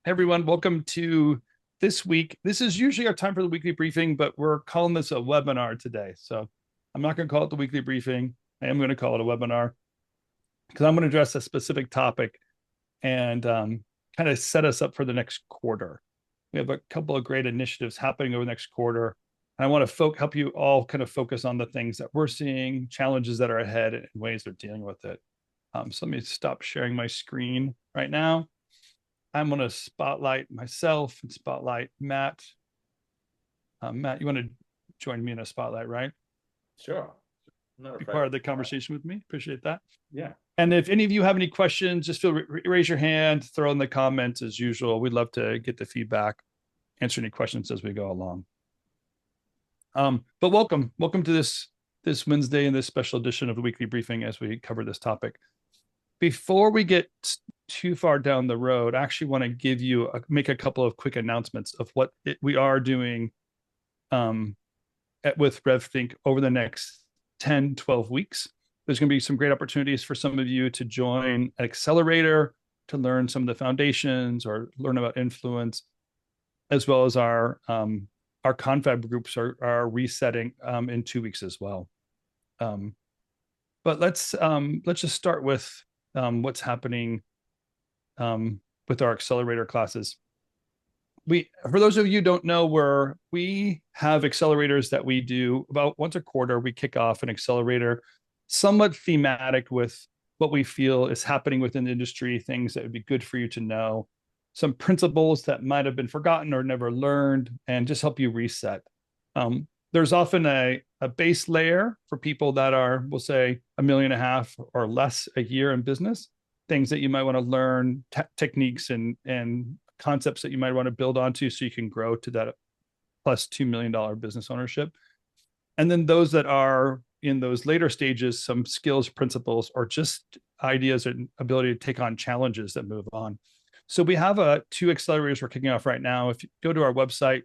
Hey everyone, welcome to this week. This is usually our time for the weekly briefing, but we're calling this a webinar today. So I'm not going to call it the weekly briefing. I am going to call it a webinar because I'm going to address a specific topic and kind of set us up for the next quarter. We have a couple of great initiatives happening over the next quarter. And I want to help you all kind of focus on the things that we're seeing, challenges that are ahead, and ways they're dealing with it. So let me stop sharing my screen right now. I'm going to spotlight myself and spotlight Matt. Matt, you want to join me in a spotlight, right? Sure. Not Be afraid part of of the conversation with me. Appreciate that. Yeah. And if any of you have any questions, just raise your hand, throw in the comments as usual. We'd love to get the feedback, answer any questions as we go along. But welcome to this Wednesday and this special edition of the weekly briefing as we cover this topic. Before we get too far down the road, I actually want to make a couple of quick announcements of what we are doing with RevThink over the next 10, 12 weeks. There's going to be some great opportunities for some of you to join an accelerator to learn some of the foundations or learn about influence, as well as our confab groups are resetting in 2 weeks as well. But let's just start with what's happening with our accelerator classes. For those of you who don't know, we have accelerators that we do about once a quarter. We kick off an accelerator, somewhat thematic with what we feel is happening within the industry, things that would be good for you to know, some principles that might have been forgotten or never learned, and just help you reset. There's often a base layer for people that are, we'll say, $1.5 million or less a year in business, things that you might want to learn, techniques and concepts that you might want to build onto so you can grow to that plus $2 million business ownership. And then those that are in those later stages, some skills, principles, or just ideas and ability to take on challenges that move on. So we have two accelerators we're kicking off right now. If you go to our website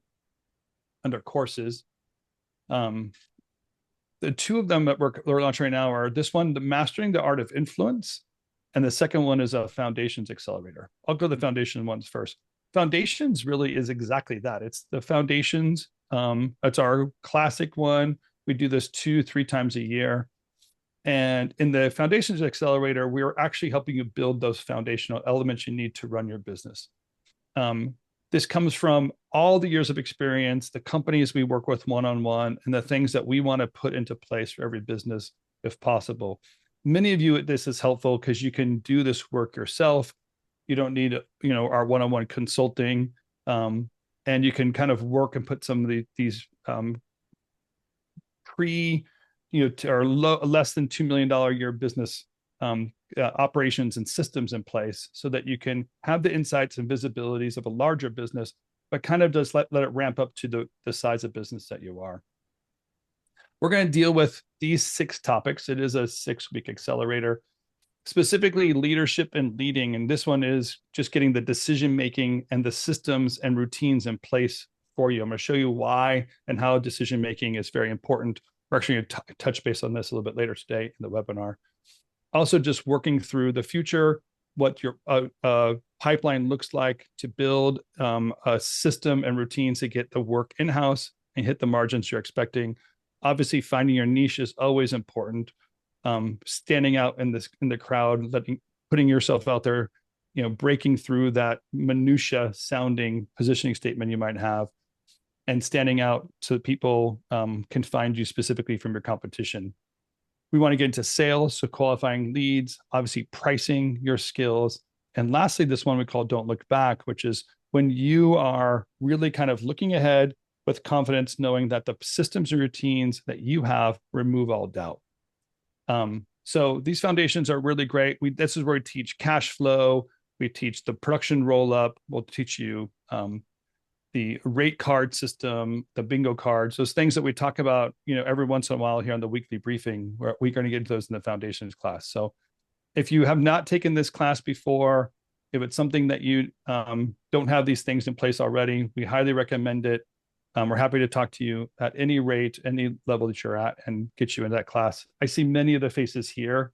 under courses, the two of them that we're launching right now are this one, the Mastering the Art of Influence, and the second one is a Foundations Accelerator. I'll go to the Foundation ones first. Foundations really is exactly that. It's the foundations. It's our classic one. We do this 2-3 times a year. And in the Foundations Accelerator, we're actually helping you build those foundational elements you need to run your business. This comes from all the years of experience, the companies we work with one-on-one, and the things that we want to put into place for every business if possible. Many of you, this is helpful because you can do this work yourself. You don't need, our one-on-one consulting, and you can kind of work and put some of these less than $2 million a year business operations and systems in place so that you can have the insights and visibilities of a larger business, but kind of just let it ramp up to the size of business that you are. We're going to deal with these 6 topics. It is a 6-week accelerator, specifically leadership and leading. And this one is just getting the decision-making and the systems and routines in place for you. I'm going to show you why and how decision-making is very important. We're actually going to touch base on this a little bit later today in the webinar. Also, just working through the future, what your pipeline looks like to build a system and routines to get the work in-house and hit the margins you're expecting. Obviously, finding your niche is always important. Standing out in the crowd, putting yourself out there, breaking through that minutia sounding positioning statement you might have, and standing out so that people can find you specifically from your competition. We want to get into sales, so qualifying leads, obviously pricing your skills. And lastly, this one we call Don't Look Back, which is when you are really kind of looking ahead with confidence, knowing that the systems and routines that you have remove all doubt. So these foundations are really great. This is where we teach cash flow. We teach the production roll-up. We'll teach you the rate card system, the bingo cards, those things that we talk about, every once in a while here on the weekly briefing, where we're going to get into those in the foundations class. So if you have not taken this class before, if it's something that you don't have these things in place already, we highly recommend it. We're happy to talk to you at any rate, any level that you're at, and get you into that class. I see many of the faces here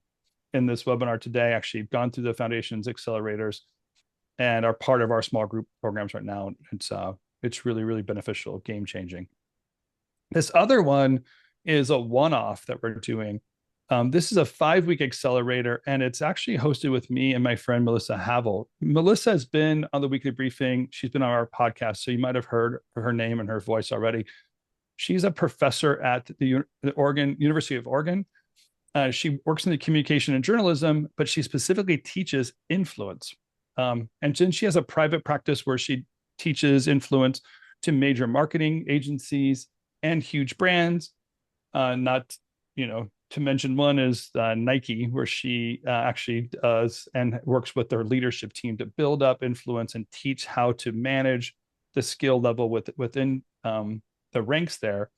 in this webinar today actually gone through the foundations accelerators. and are part of our small group programs right now. It's really, really beneficial, game changing. This other one is a one-off that we're doing. This is a 5-week accelerator, and it's actually hosted with me and my friend Melissa Havel. Melissa has been on the weekly briefing. She's been on our podcast, so you might have heard her name and her voice already. She's a professor at the University of Oregon. She works in the communication and journalism, but she specifically teaches influence. And then she has a private practice where she teaches influence to major marketing agencies and huge brands. Not, to mention one is Nike, where she actually does and works with their leadership team to build up influence and teach how to manage the skill level within the ranks there.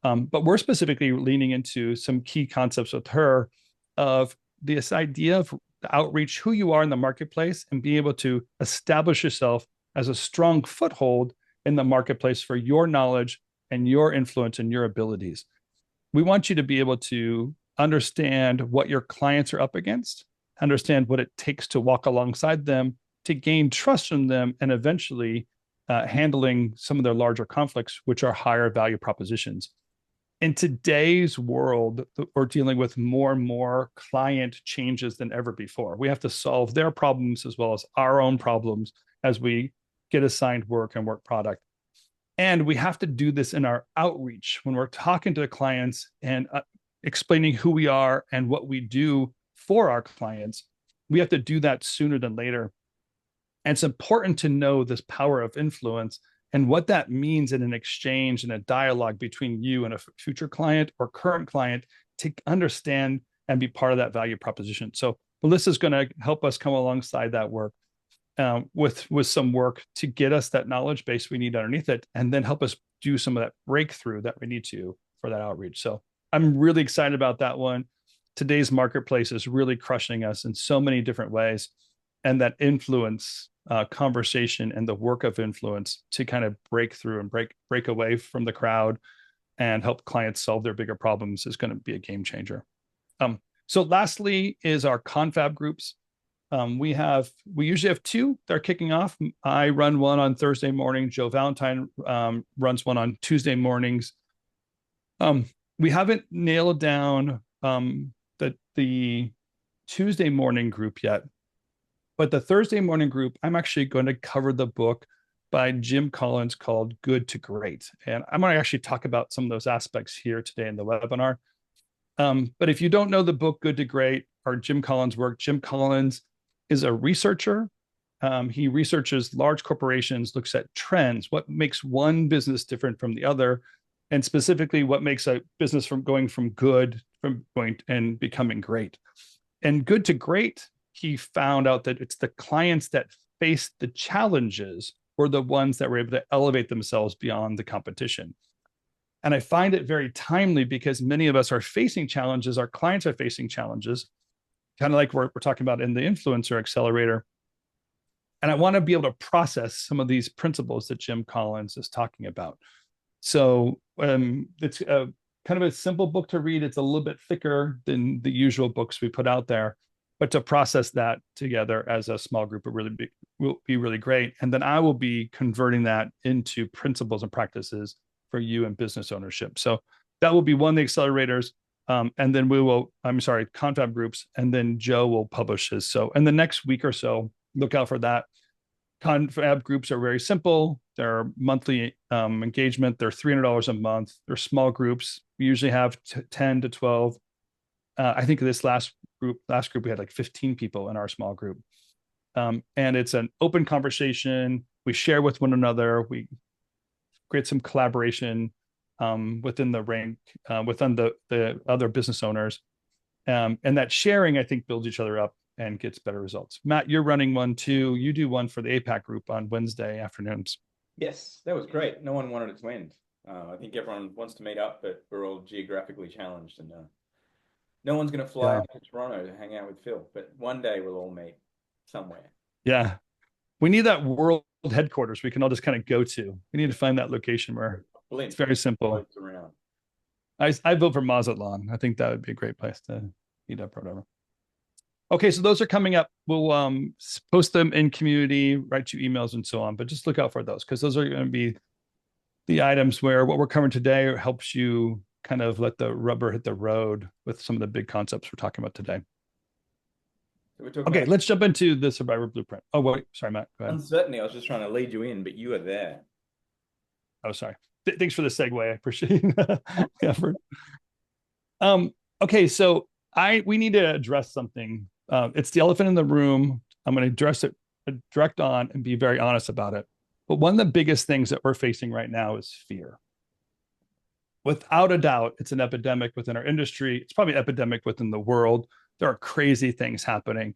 But we're specifically leaning into some key concepts with her of this idea of outreach, who you are in the marketplace, and be able to establish yourself as a strong foothold in the marketplace for your knowledge and your influence and your abilities. We want you to be able to understand what your clients are up against, understand what it takes to walk alongside them, to gain trust from them, and eventually handling some of their larger conflicts, which are higher value propositions. In today's world, we're dealing with more and more client changes than ever before. We have to solve their problems as well as our own problems as we get assigned work and work product. And we have to do this in our outreach when we're talking to the clients and explaining who we are and what we do for our clients. We have to do that sooner than later. And it's important to know this power of influence and what that means in an exchange and a dialogue between you and a future client or current client to understand and be part of that value proposition. So Melissa's going to help us come alongside that work with some work to get us that knowledge base we need underneath it, and then help us do some of that breakthrough that we need to for that outreach. So I'm really excited about that one. Today's marketplace is really crushing us in so many different ways, and that influence conversation and the work of influence to kind of break through and break away from the crowd and help clients solve their bigger problems is going to be a game changer. So lastly is our confab groups. We usually have two that are kicking off. I run one on Thursday morning. Joe Valentine runs one on Tuesday mornings. We haven't nailed down the Tuesday morning group yet, but the Thursday morning group, I'm actually going to cover the book by Jim Collins called Good to Great. And I'm going to actually talk about some of those aspects here today in the webinar. But if you don't know the book Good to Great or Jim Collins' work, Jim Collins is a researcher. He researches large corporations, looks at trends, what makes one business different from the other, and specifically what makes a business from going and becoming great. And Good to Great, he found out that it's the clients that faced the challenges were the ones that were able to elevate themselves beyond the competition. And I find it very timely because many of us are facing challenges. Our clients are facing challenges, kind of like we're talking about in the influencer accelerator. And I want to be able to process some of these principles that Jim Collins is talking about. So it's kind of a simple book to read. It's a little bit thicker than the usual books we put out there, but to process that together as a small group will be really great. And then I will be converting that into principles and practices for you and business ownership. So that will be one of the accelerators. And then confab groups, and then Joe will publish his. So in the next week or so, look out for that. Confab groups are very simple. They're monthly engagement. They're $300 a month. They're small groups. We usually have 10 to 12. I think this last group, we had like 15 people in our small group. And it's an open conversation. We share with one another. We create some collaboration within the rank, within the other business owners. And that sharing, I think, builds each other up and gets better results. Matt, you're running one too. You do one for the APAC group on Wednesday afternoons. Yes, that was great. No one wanted it to end. I think everyone wants to meet up, but we're all geographically challenged, and no one's going to fly out to Toronto to hang out with Phil. But one day we'll all meet somewhere. Yeah. We need that world headquarters we can all just kind of go to. We need to find that location where it's very simple. I vote for Mazatlan. I think that would be a great place to meet up or whatever. Okay, so those are coming up. We'll post them in community, write you emails and so on, but just look out for those because those are going to be the items where what we're covering today helps you kind of let the rubber hit the road with some of the big concepts we're talking about today. So we're talking Okay, about let's jump into the survivor blueprint. Oh, wait, sorry, Matt. Go ahead. uncertainty. I was just trying to lead you in, but you were there. Oh, sorry. Thanks for the segue. I appreciate the effort. Um, okay, so we need to address something. It's the elephant in the room. I'm going to address it direct on and be very honest about it. But one of the biggest things that we're facing right now is fear. Without a doubt, it's an epidemic within our industry. It's probably an epidemic within the world. There are crazy things happening.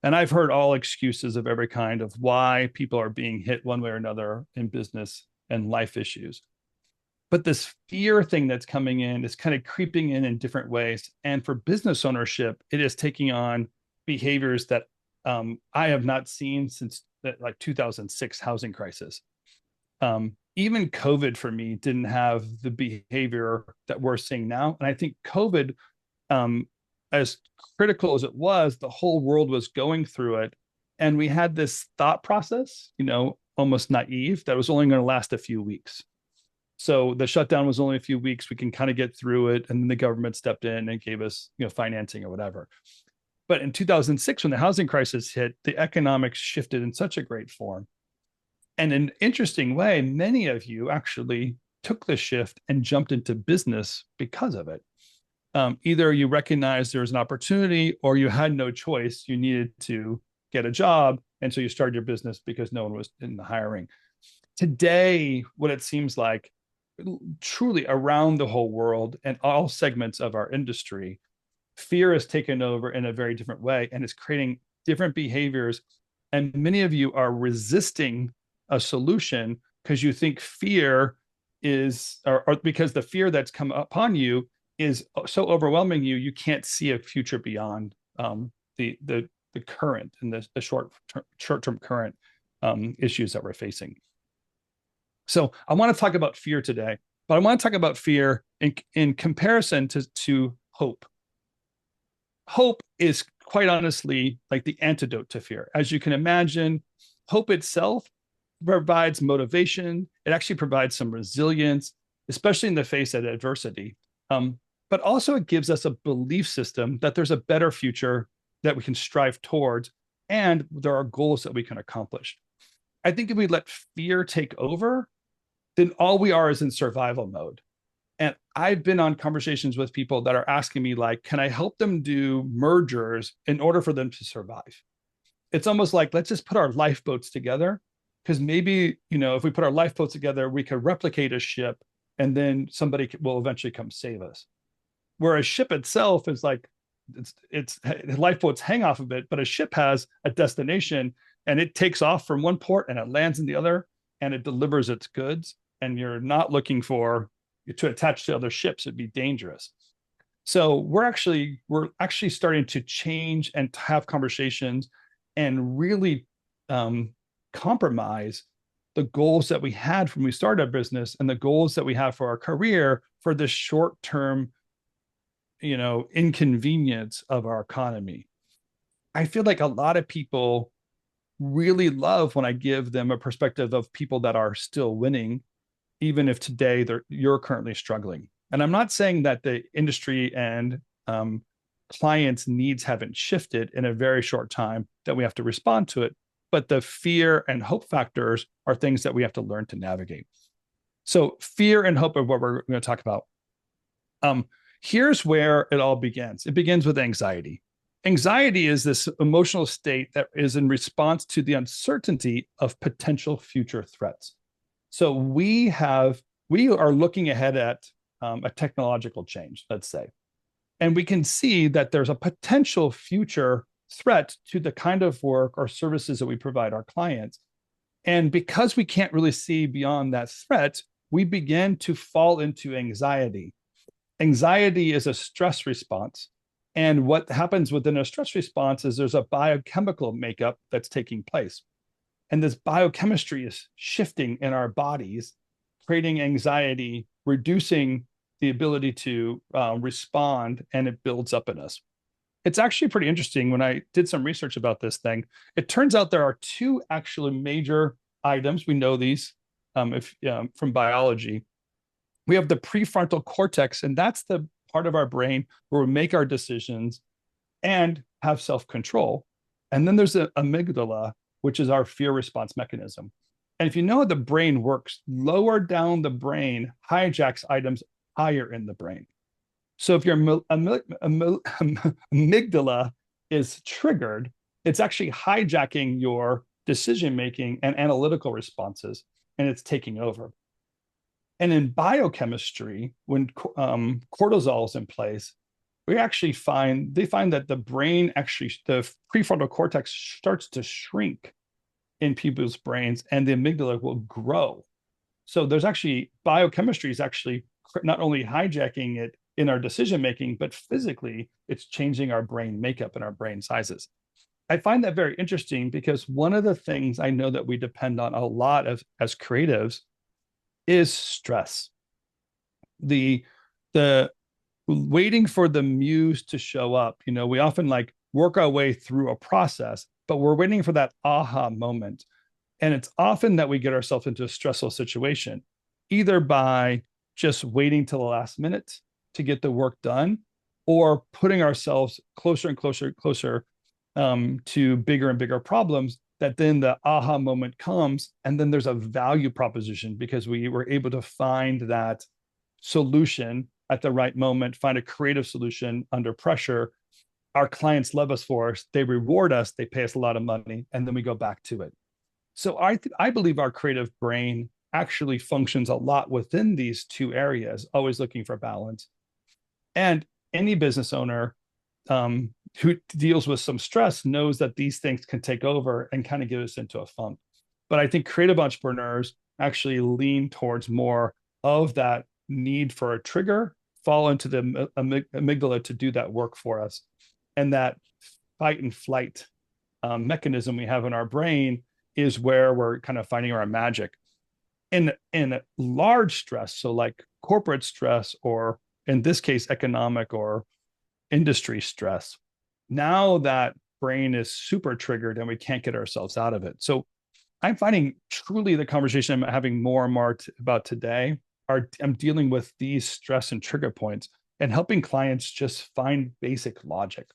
And I've heard all excuses of every kind of why people are being hit one way or another in business and life issues. But this fear thing that's coming in is kind of creeping in different ways. And for business ownership, it is taking on behaviors that I have not seen since the, like 2006 housing crisis. Even COVID for me didn't have the behavior that we're seeing now. And I think COVID, um, as critical as it was, the whole world was going through it. And we had this thought process, almost naive, that was only going to last a few weeks. So the shutdown was only a few weeks. We can kind of get through it. And then the government stepped in and gave us, financing or whatever. But in 2006, when the housing crisis hit, the economics shifted in such a great form. And in an interesting way, many of you actually took the shift and jumped into business because of it. Either you recognized there was an opportunity or you had no choice. You needed to get a job. And so you started your business because no one was in the hiring. Today, what it seems like truly around the whole world and all segments of our industry, fear has taken over in a very different way and is creating different behaviors. And many of you are resisting a solution because you think fear is, or because the fear that's come upon you is so overwhelming you, you can't see a future beyond the current and the short-term current issues that we're facing. So I want to talk about fear today, but I want to talk about fear in comparison to hope. Hope is quite honestly like the antidote to fear. As you can imagine, hope itself provides motivation. It actually provides some resilience, especially in the face of adversity. But also it gives us a belief system that there's a better future that we can strive towards, and there are goals that we can accomplish. I think if we let fear take over, then all we are is in survival mode. And I've been on conversations with people that are asking me, like, can I help them do mergers in order for them to survive? It's almost like, let's just put our lifeboats together. Because maybe, if we put our lifeboats together, we could replicate a ship and then somebody will eventually come save us. Where a ship itself is like, it's lifeboats hang off of it, but a ship has a destination and it takes off from one port and it lands in the other and it delivers its goods. And you're not looking to attach to other ships. It'd be dangerous. So we're actually starting to change and have conversations and really compromise the goals that we had when we started our business and the goals that we have for our career for this short-term, inconvenience of our economy. I feel like a lot of people really love when I give them a perspective of people that are still winning, even if today you're currently struggling. And I'm not saying that the industry and clients' needs haven't shifted in a very short time that we have to respond to it, but the fear and hope factors are things that we have to learn to navigate. So fear and hope are what we're going to talk about. Here's where it all begins. It begins with anxiety. Anxiety is this emotional state that is in response to the uncertainty of potential future threats. So we are looking ahead at a technological change, let's say, and we can see that there's a potential future threat to the kind of work or services that we provide our clients. And because we can't really see beyond that threat, we begin to fall into anxiety. Anxiety is a stress response. And what happens within a stress response is there's a biochemical makeup that's taking place. And this biochemistry is shifting in our bodies, creating anxiety, reducing the ability to respond, and it builds up in us. it's actually pretty interesting. When I did some research about this thing, it turns out there are two actually major items. We know these if from biology. We have the prefrontal cortex, and that's the part of our brain where we make our decisions and have self-control. And then there's the amygdala, which is our fear response mechanism. And if you know how the brain works, lower down the brain hijacks items higher in the brain. So if your amygdala is triggered, it's actually hijacking your decision making and analytical responses, and it's taking over. And in biochemistry, when cortisol is in place, they find that the brain actually, the prefrontal cortex starts to shrink in people's brains, and the amygdala will grow. So there's actually biochemistry is actually not only hijacking it in our decision making, but physically it's changing our brain makeup and our brain sizes. I find that very interesting because one of the things I know that we depend on a lot as creatives is stress. The waiting for the muse to show up. We often like work our way through a process, but we're waiting for that aha moment. And it's often that we get ourselves into a stressful situation, either by just waiting till the last minute to get the work done, or putting ourselves closer and closer to bigger and bigger problems, that then the aha moment comes, and then there's a value proposition because we were able to find that solution at the right moment, find a creative solution under pressure. Our clients love us for us, they reward us, they pay us a lot of money, and then we go back to it. So I believe our creative brain actually functions a lot within these two areas, always looking for balance. And any business owner who deals with some stress knows that these things can take over and kind of get us into a funk. But I think creative entrepreneurs actually lean towards more of that need for a trigger, fall into the amygdala to do that work for us. And that fight and flight mechanism we have in our brain is where we're kind of finding our magic. In large stress, so like corporate stress, or in this case, economic or industry stress, now that brain is super triggered and we can't get ourselves out of it. So I'm finding truly the conversation I'm having more and more about today I'm dealing with these stress and trigger points and helping clients just find basic logic.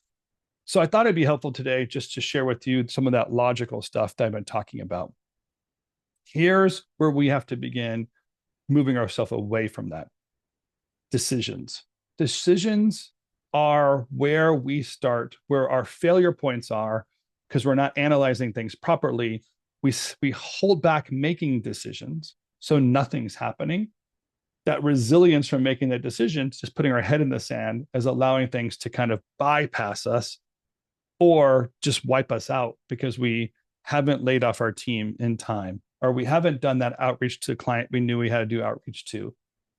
So I thought it'd be helpful today just to share with you some of that logical stuff that I've been talking about. Here's where we have to begin moving ourselves away from that. Decisions. Decisions are where we start, where our failure points are, because we're not analyzing things properly. We hold back making decisions, so nothing's happening. That resilience from making the decisions, just putting our head in the sand, is allowing things to kind of bypass us or just wipe us out because we haven't laid off our team in time, or we haven't done that outreach to the client we knew we had to do outreach to,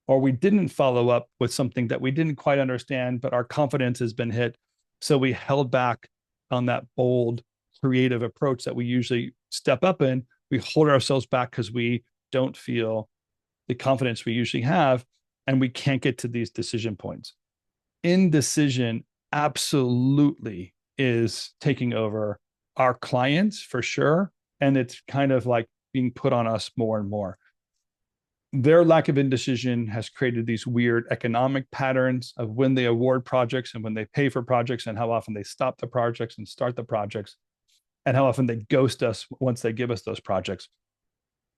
or we didn't follow up with something that we didn't quite understand, but our confidence has been hit. So we held back on that bold, creative approach that we usually step up in. We hold ourselves back because we don't feel the confidence we usually have, and we can't get to these decision points. Indecision absolutely is taking over our clients for sure. And it's kind of like being put on us more and more. Their lack of indecision has created these weird economic patterns of when they award projects and when they pay for projects, and how often they stop the projects and start the projects, and how often they ghost us once they give us those projects.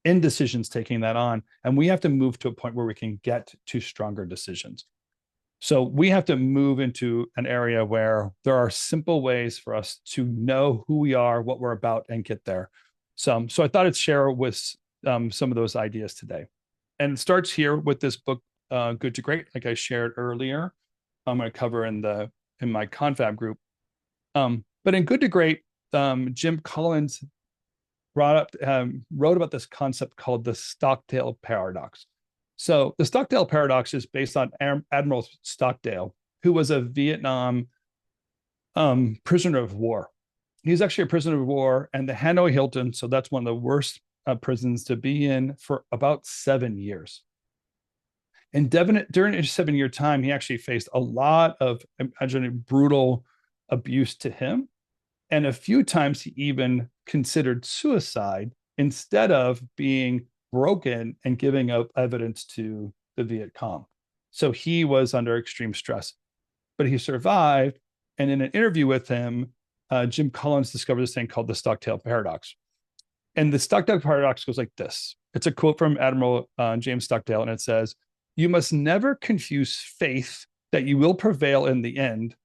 Indecision's taking that on, and we have to move to a point where we can get to stronger decisions. So we have to move into an area where there are simple ways for us to know who we are, what we're about, and get there. So I thought I'd share with some of those ideas today. And it starts here with this book, Good to Great, like I shared earlier. I'm going to cover in my confab group. But in Good to Great, Jim Collins wrote about this concept called the Stockdale paradox. So the Stockdale paradox is based on Admiral Stockdale, who was a Vietnam prisoner of war. He's actually a prisoner of war, and the Hanoi Hilton, so that's one of the worst prisons to be in, for about 7 years. And during his 7-year time, he actually faced a lot of, imagine, brutal abuse to him. And a few times he even considered suicide instead of being broken and giving up evidence to the Viet Cong. So he was under extreme stress, but he survived. And in an interview with him, Jim Collins discovered this thing called the Stockdale paradox. And the Stockdale paradox goes like this. It's a quote from Admiral James Stockdale, and it says, "You must never confuse faith that you will prevail in the end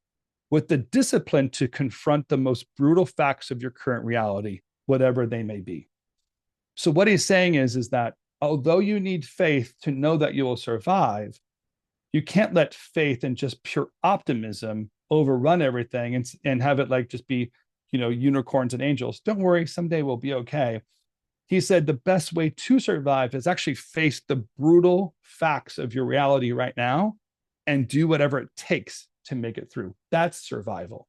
with the discipline to confront the most brutal facts of your current reality, whatever they may be." So what he's saying is that although you need faith to know that you will survive, you can't let faith and just pure optimism overrun everything and have it like just be, unicorns and angels. Don't worry, someday we'll be okay. He said the best way to survive is actually face the brutal facts of your reality right now and do whatever it takes to make it through. That's survival.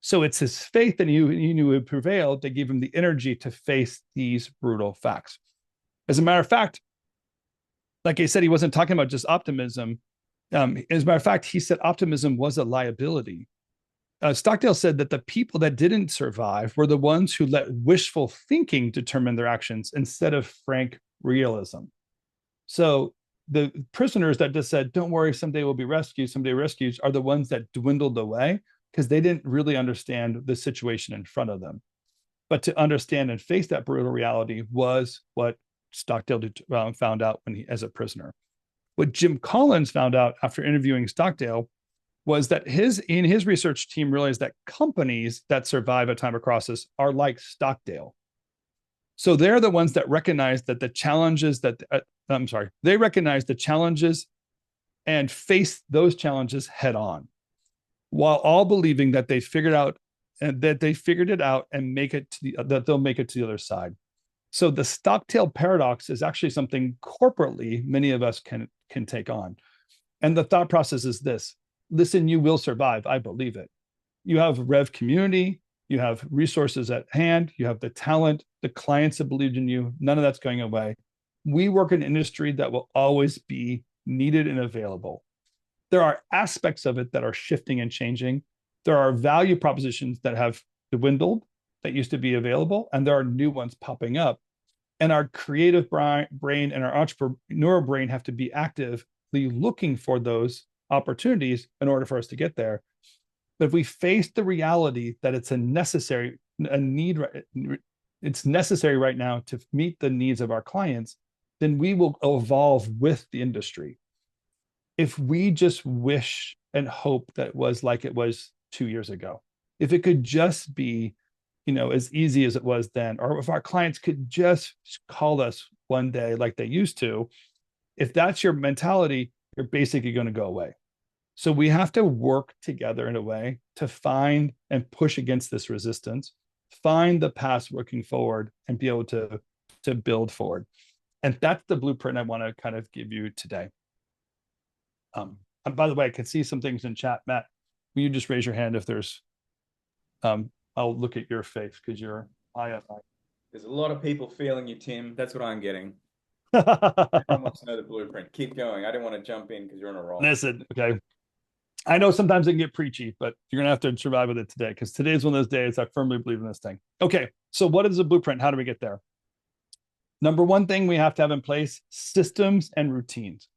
So it's his faith that he knew would prevail that gave him the energy to face these brutal facts. As a matter of fact, like I said, he wasn't talking about just optimism. As a matter of fact, he said optimism was a liability. Stockdale said that the people that didn't survive were the ones who let wishful thinking determine their actions instead of frank realism. So the prisoners that just said, don't worry, someday we'll be rescued, are the ones that dwindled away because they didn't really understand the situation in front of them. But to understand and face that brutal reality was what Stockdale found out as a prisoner. What Jim Collins found out after interviewing Stockdale was that his research team realized that companies that survive a time of crisis are like Stockdale. So they're the ones that recognize that the challenges they recognize the challenges and face those challenges head on, while all believing that they figured it out and that they'll make it to the other side. So the Stockdale paradox is actually something corporately many of us can take on. And the thought process is this: listen, you will survive. I believe it. You have RevCommunity, you have resources at hand, you have the talent, the clients that believed in you. None of that's going away. We work in an industry that will always be needed and available. There are aspects of it that are shifting and changing. There are value propositions that have dwindled that used to be available, and there are new ones popping up. And our creative brain and our entrepreneur brain have to be actively looking for those opportunities in order for us to get there. But if we face the reality that it's necessary right now to meet the needs of our clients, then we will evolve with the industry. If we just wish and hope that it was like it was 2 years ago, if it could just be, as easy as it was then, or if our clients could just call us one day like they used to, if that's your mentality, you're basically going to go away. So we have to work together in a way to find and push against this resistance, find the path working forward, and be able to build forward. And that's the blueprint I want to kind of give you today. And by the way, I can see some things in chat. Matt, will you just raise your hand if there's, I'll look at your face because you're IFI. There's a lot of people feeling you, Tim. That's what I'm getting. Everyone wants to know the blueprint. Keep going. I didn't want to jump in because you're on a roll. Listen, okay. I know sometimes it can get preachy, but you're going to have to survive with it today because today is one of those days I firmly believe in this thing. Okay, so what is a blueprint? How do we get there? Number one thing we have to have in place: systems and routines.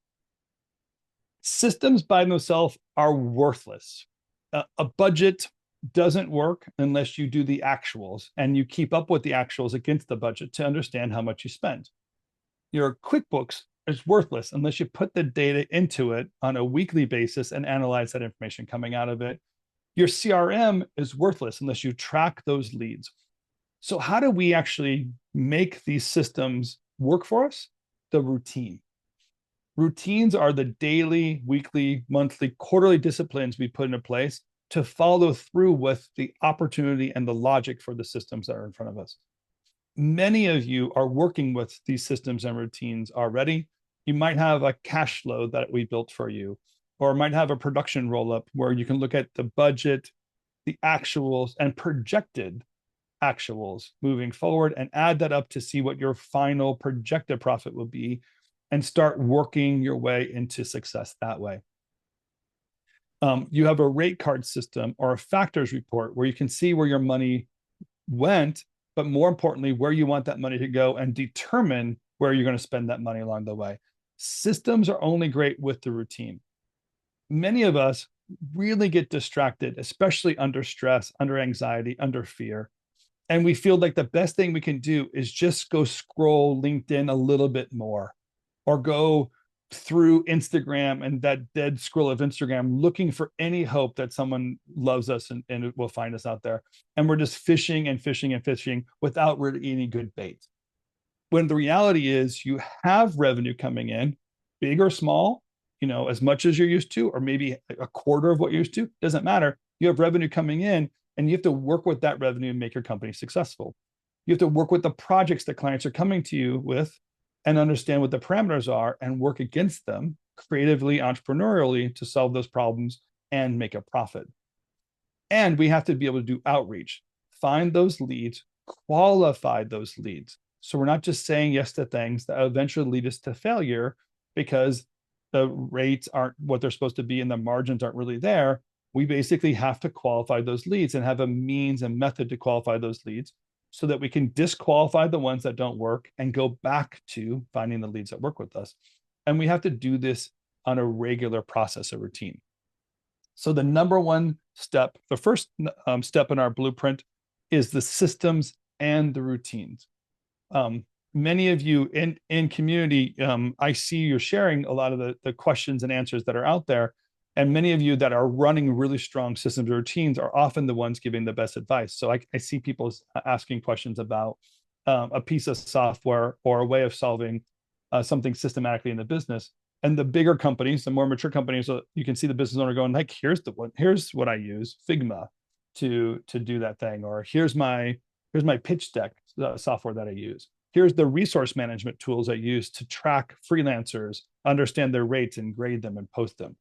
Systems by themselves are worthless. A budget doesn't work unless you do the actuals and you keep up with the actuals against the budget to understand how much you spend. Your QuickBooks is worthless unless you put the data into it on a weekly basis and analyze that information coming out of it. Your CRM is worthless unless you track those leads. So how do we actually make these systems work for us? The routine. Routines are the daily, weekly, monthly, quarterly disciplines we put into place to follow through with the opportunity and the logic for the systems that are in front of us. Many of you are working with these systems and routines already. You might have a cash flow that we built for you, or might have a production roll-up where you can look at the budget, the actuals, and projected actuals moving forward and add that up to see what your final projected profit will be and start working your way into success that way. You have a rate card system or a factors report where you can see where your money went, but more importantly, where you want that money to go and determine where you're going to spend that money along the way. Systems are only great with the routine. Many of us really get distracted, especially under stress, under anxiety, under fear. And we feel like the best thing we can do is just go scroll LinkedIn a little bit more or go through Instagram and that dead scroll of Instagram looking for any hope that someone loves us and will find us out there. And we're just fishing and fishing and fishing without really any good bait. When the reality is you have revenue coming in, big or small, as much as you're used to, or maybe a quarter of what you're used to, doesn't matter. You have revenue coming in and you have to work with that revenue and make your company successful. You have to work with the projects that clients are coming to you with and understand what the parameters are and work against them creatively, entrepreneurially to solve those problems and make a profit. And we have to be able to do outreach, find those leads, qualify those leads. So we're not just saying yes to things that eventually lead us to failure because the rates aren't what they're supposed to be and the margins aren't really there. We basically have to qualify those leads and have a means and method to qualify those leads so that we can disqualify the ones that don't work and go back to finding the leads that work with us. And we have to do this on a regular process, a routine. So the number one step, the first step in our blueprint is the systems and the routines. Many of you in community, I see you're sharing a lot of the questions and answers that are out there. And many of you that are running really strong systems or routines are often the ones giving the best advice. So I see people asking questions about a piece of software or a way of solving something systematically in the business. And the bigger companies, the more mature companies, you can see the business owner going, like, here's what I use, Figma, to do that thing, or here's my pitch deck software that I use. Here's the resource management tools I use to track freelancers, understand their rates, and grade them and post them.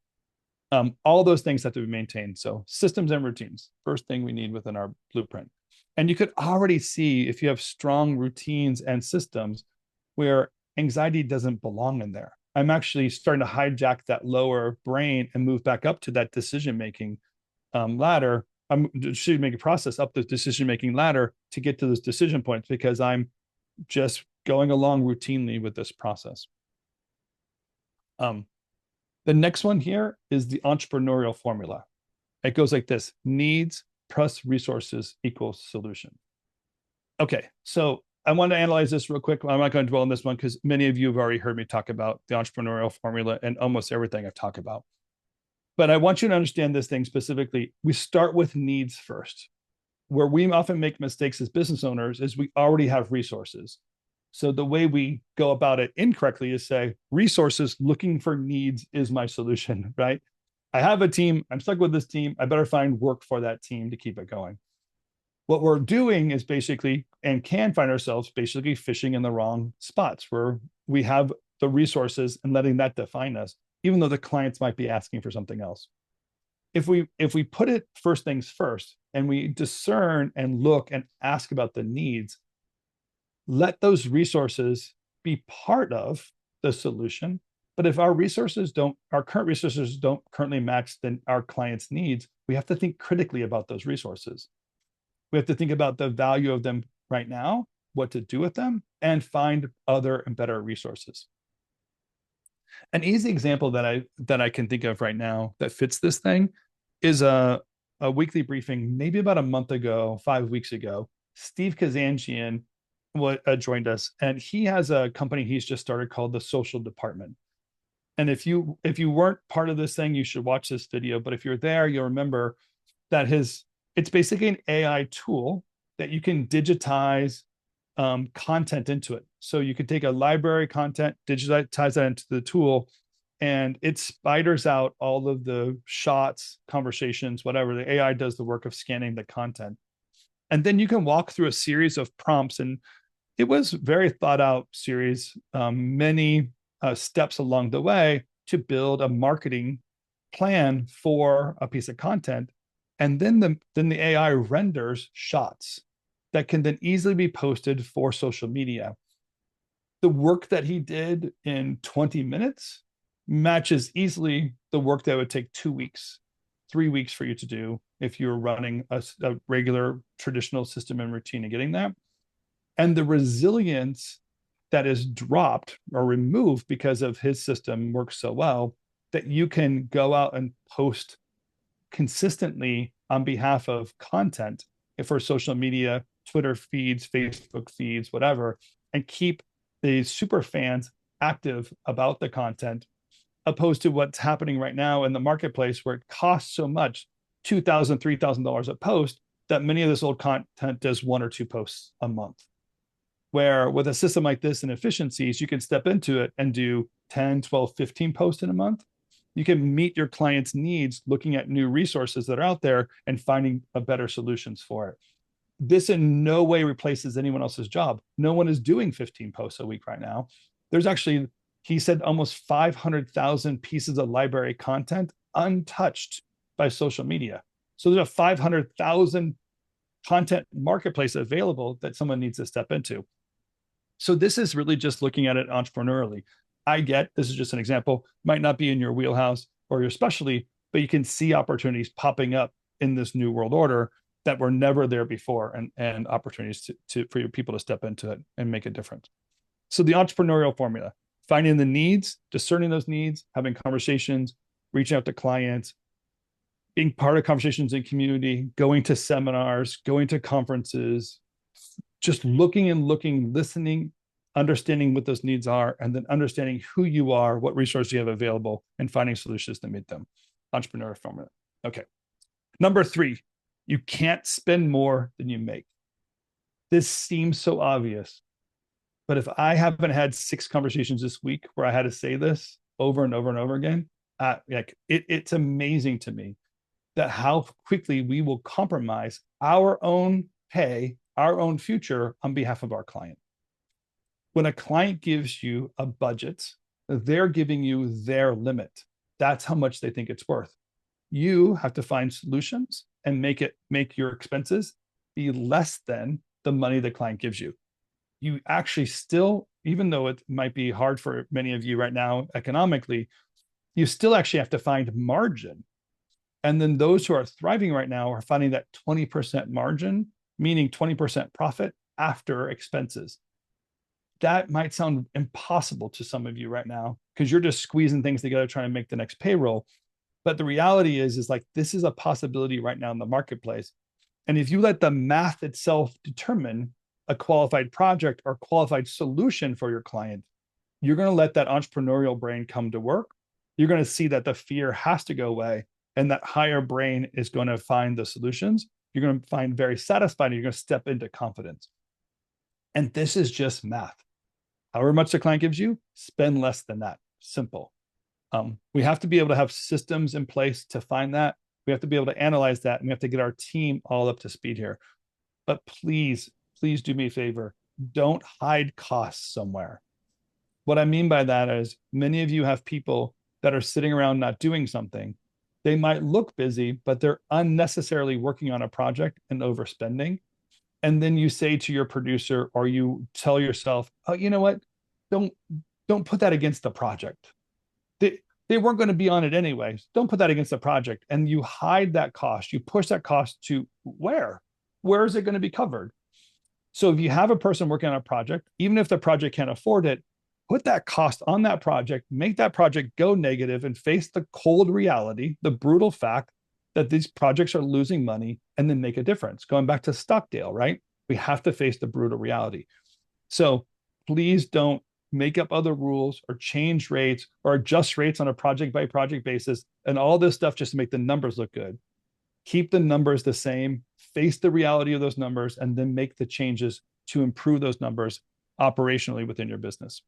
All those things have to be maintained. So systems and routines, first thing we need within our blueprint. And you could already see if you have strong routines and systems where anxiety doesn't belong in there. I'm actually starting to hijack that lower brain and move back up to that decision-making ladder. I'm decision-making process up the decision-making ladder to get to those decision points because I'm just going along routinely with this process. The next one here is the entrepreneurial formula. It goes like this: needs plus resources equals solution. Okay, so I want to analyze this real quick. I'm not going to dwell on this one because many of you have already heard me talk about the entrepreneurial formula and almost everything I've talked about. But I want you to understand this thing specifically. We start with needs first. Where we often make mistakes as business owners is we already have resources. So the way we go about it incorrectly is say, resources looking for needs is my solution, right? I have a team. I'm stuck with this team. I better find work for that team to keep it going. What we're doing is basically, and can find ourselves basically fishing in the wrong spots where we have the resources and letting that define us, even though the clients might be asking for something else. If we put it first things first and we discern and look and ask about the needs, let those resources be part of the solution. But if our current resources don't currently match our clients' needs, we have to think critically about those resources. We have to think about the value of them right now, what to do with them, and find other and better resources. An easy example that I can think of right now that fits this thing is a weekly briefing, maybe about a month ago, 5 weeks ago. Steve Kazanjian joined us, and he has a company he's just started called the Social Department. And if you weren't part of this thing, you should watch this video. But if you're there, you'll remember that it's basically an AI tool that you can digitize content into it. So you could take a library content, digitize that into the tool, and it spiders out all of the shots, conversations, whatever. The AI does the work of scanning the content. And then you can walk through a series of prompts. And it was a very thought out series, many steps along the way to build a marketing plan for a piece of content. And then the AI renders shots that can then easily be posted for social media. The work that he did in 20 minutes matches easily the work that would take 2 weeks 3 weeks for you to do if you're running a regular traditional system and routine and getting that. And the resilience that is dropped or removed because of his system works so well that you can go out and post consistently on behalf of content for social media, Twitter feeds, Facebook feeds, whatever, and keep the super fans active about the content, opposed to what's happening right now in the marketplace where it costs so much, $2,000, $3,000 a post, that many of this old content does 1 or 2 posts a month. Where with a system like this and efficiencies, you can step into it and do 10, 12, 15 posts in a month. You can meet your client's needs looking at new resources that are out there and finding a better solutions for it. This in no way replaces anyone else's job. No one is doing 15 posts a week right now. There's actually, he said, almost 500,000 pieces of library content untouched by social media. So there's a 500,000 content marketplace available that someone needs to step into. So this is really just looking at it entrepreneurially. I get, this is just an example, might not be in your wheelhouse or your specialty, but you can see opportunities popping up in this new world order that were never there before, and opportunities for your people to step into it and make a difference. So the entrepreneurial formula: finding the needs, discerning those needs, having conversations, reaching out to clients, being part of conversations in community, going to seminars, going to conferences, just looking and looking, listening, understanding what those needs are, and then understanding who you are, what resources you have available, and finding solutions to meet them. Entrepreneurial formula. Okay. Number 3, you can't spend more than you make. This seems so obvious, but if I haven't had 6 conversations this week where I had to say this over and over and over again, it's amazing to me that how quickly we will compromise our own pay, our own future on behalf of our client. When a client gives you a budget, they're giving you their limit. That's how much they think it's worth. You have to find solutions and make your expenses be less than the money the client gives you. You actually still, even though it might be hard for many of you right now economically, you still actually have to find margin. And then those who are thriving right now are finding that 20% margin, meaning 20% profit after expenses. That might sound impossible to some of you right now because you're just squeezing things together trying to make the next payroll. But the reality is like, this is a possibility right now in the marketplace. And if you let the math itself determine a qualified project or qualified solution for your client, you're going to let that entrepreneurial brain come to work. You're going to see that the fear has to go away, and that higher brain is going to find the solutions. You're going to find very satisfied, and you're going to step into confidence. And this is just math. However much the client gives you, spend less than that. Simple. We have to be able to have systems in place to find that. We have to be able to analyze that, and we have to get our team all up to speed here. But please, please do me a favor. Don't hide costs somewhere. What I mean by that is many of you have people that are sitting around not doing something. They might look busy, but they're unnecessarily working on a project and overspending. And then you say to your producer, or you tell yourself, oh, you know what? Don't put that against the project. They weren't going to be on it anyway. Don't put that against the project. And you hide that cost. You push that cost to where? Where is it going to be covered? So if you have a person working on a project, even if the project can't afford it, put that cost on that project, make that project go negative, and face the cold reality, the brutal fact that these projects are losing money, and then make a difference. Going back to Stockdale, right? We have to face the brutal reality. So please don't make up other rules or change rates or adjust rates on a project by project basis and all this stuff just to make the numbers look good. Keep the numbers the same, face the reality of those numbers, and then make the changes to improve those numbers operationally within your business.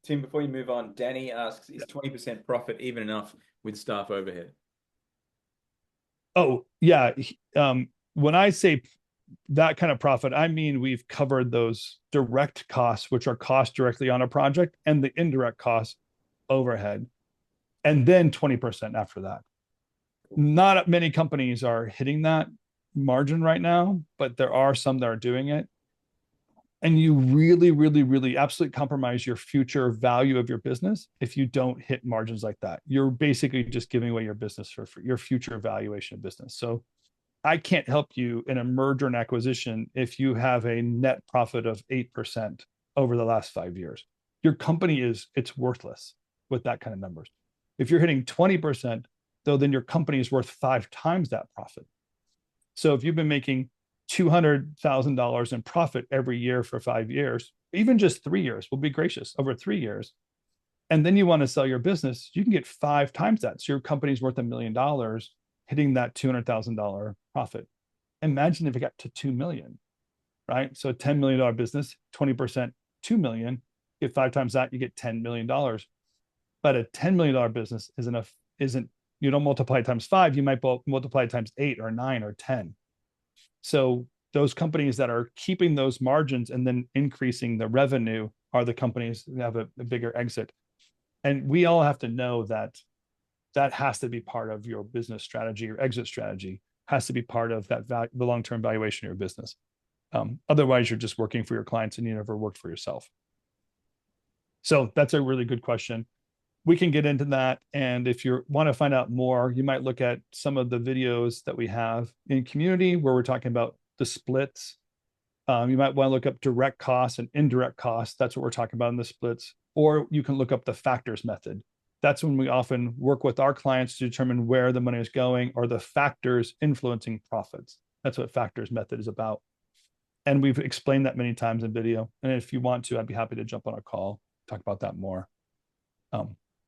Tim, before you move on, Danny asks, is 20% profit even enough with staff overhead? Oh, yeah. When I say that kind of profit, I mean we've covered those direct costs, which are costs directly on a project, and the indirect costs overhead, and then 20% after that. Not many companies are hitting that margin right now, but there are some that are doing it. And you really, really, really absolutely compromise your future value of your business if you don't hit margins like that. You're basically just giving away your business for your future valuation of business. So I can't help you in a merger and acquisition if you have a net profit of 8% over the last 5 years. Your company it's worthless with that kind of numbers. If you're hitting 20%, though, then your company is worth 5 times that profit. So if you've been making $200,000 in profit every year for 5 years, even just 3 years, we'll be gracious, over 3 years, and then you want to sell your business, you can get 5 times that. So your company's worth $1 million, hitting that $200,000 profit. Imagine if it got to 2 million, right? So a $10 million business, 20%, 2 million, get 5 times that, you get $10 million. But a $10 million business isn't, you don't multiply it times 5, you might multiply it times 8 or 9 or 10. So those companies that are keeping those margins and then increasing the revenue are the companies that have a bigger exit. And we all have to know that that has to be part of your business strategy. Your exit strategy has to be part of that the long-term valuation of your business. Otherwise, you're just working for your clients and you never worked for yourself. So that's a really good question. We can get into that. And if you want to find out more, you might look at some of the videos that we have in community where we're talking about the splits. You might want to look up direct costs and indirect costs. That's what we're talking about in the splits. Or you can look up the factors method. That's when we often work with our clients to determine where the money is going or the factors influencing profits. That's what factors method is about. And we've explained that many times in video. And if you want to, I'd be happy to jump on a call, talk about that more.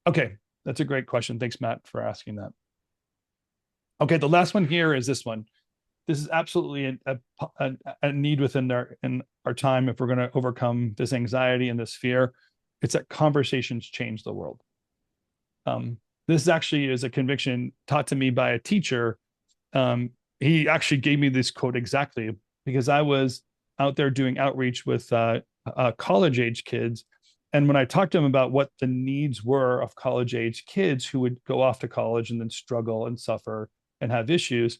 Okay, that's a great question. Thanks, Matt, for asking that. Okay, the last one here is this one. This is absolutely a need within our time if we're going to overcome this anxiety and this fear. It's that conversations change the world. This actually is a conviction taught to me by a teacher. He actually gave me this quote exactly because I was out there doing outreach with college-age kids. And when I talked to him about what the needs were of college-age kids who would go off to college and then struggle and suffer and have issues,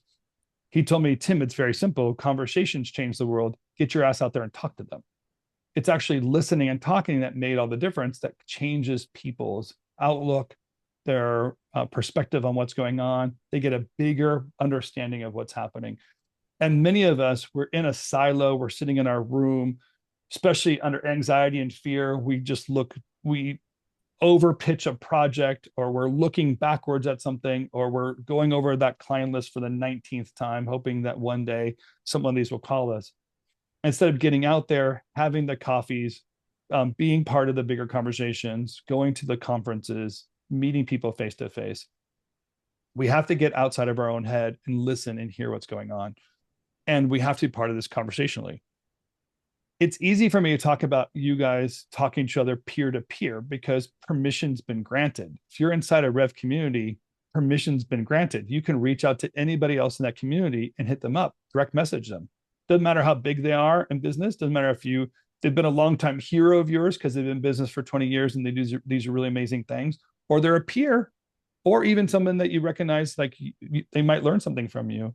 he told me, Tim, it's very simple. Conversations change the world. Get your ass out there and talk to them. It's actually listening and talking that made all the difference, that changes people's outlook, their perspective on what's going on. They get a bigger understanding of what's happening. And many of us, we're in a silo, we're sitting in our room, especially under anxiety and fear. We overpitch a project, or we're looking backwards at something, or we're going over that client list for the 19th time, hoping that one day some of these will call us. Instead of getting out there, having the coffees, being part of the bigger conversations, going to the conferences, meeting people face to face, we have to get outside of our own head and listen and hear what's going on. And we have to be part of this conversationally. It's easy for me to talk about you guys talking to each other peer to peer because permission's been granted. If you're inside a RevCommunity, permission's been granted. You can reach out to anybody else in that community and hit them up, direct message them. Doesn't matter how big they are in business. Doesn't matter if they've been a longtime hero of yours because they've been in business for 20 years and they do these really amazing things, or they're a peer, or even someone that you recognize, like they might learn something from you.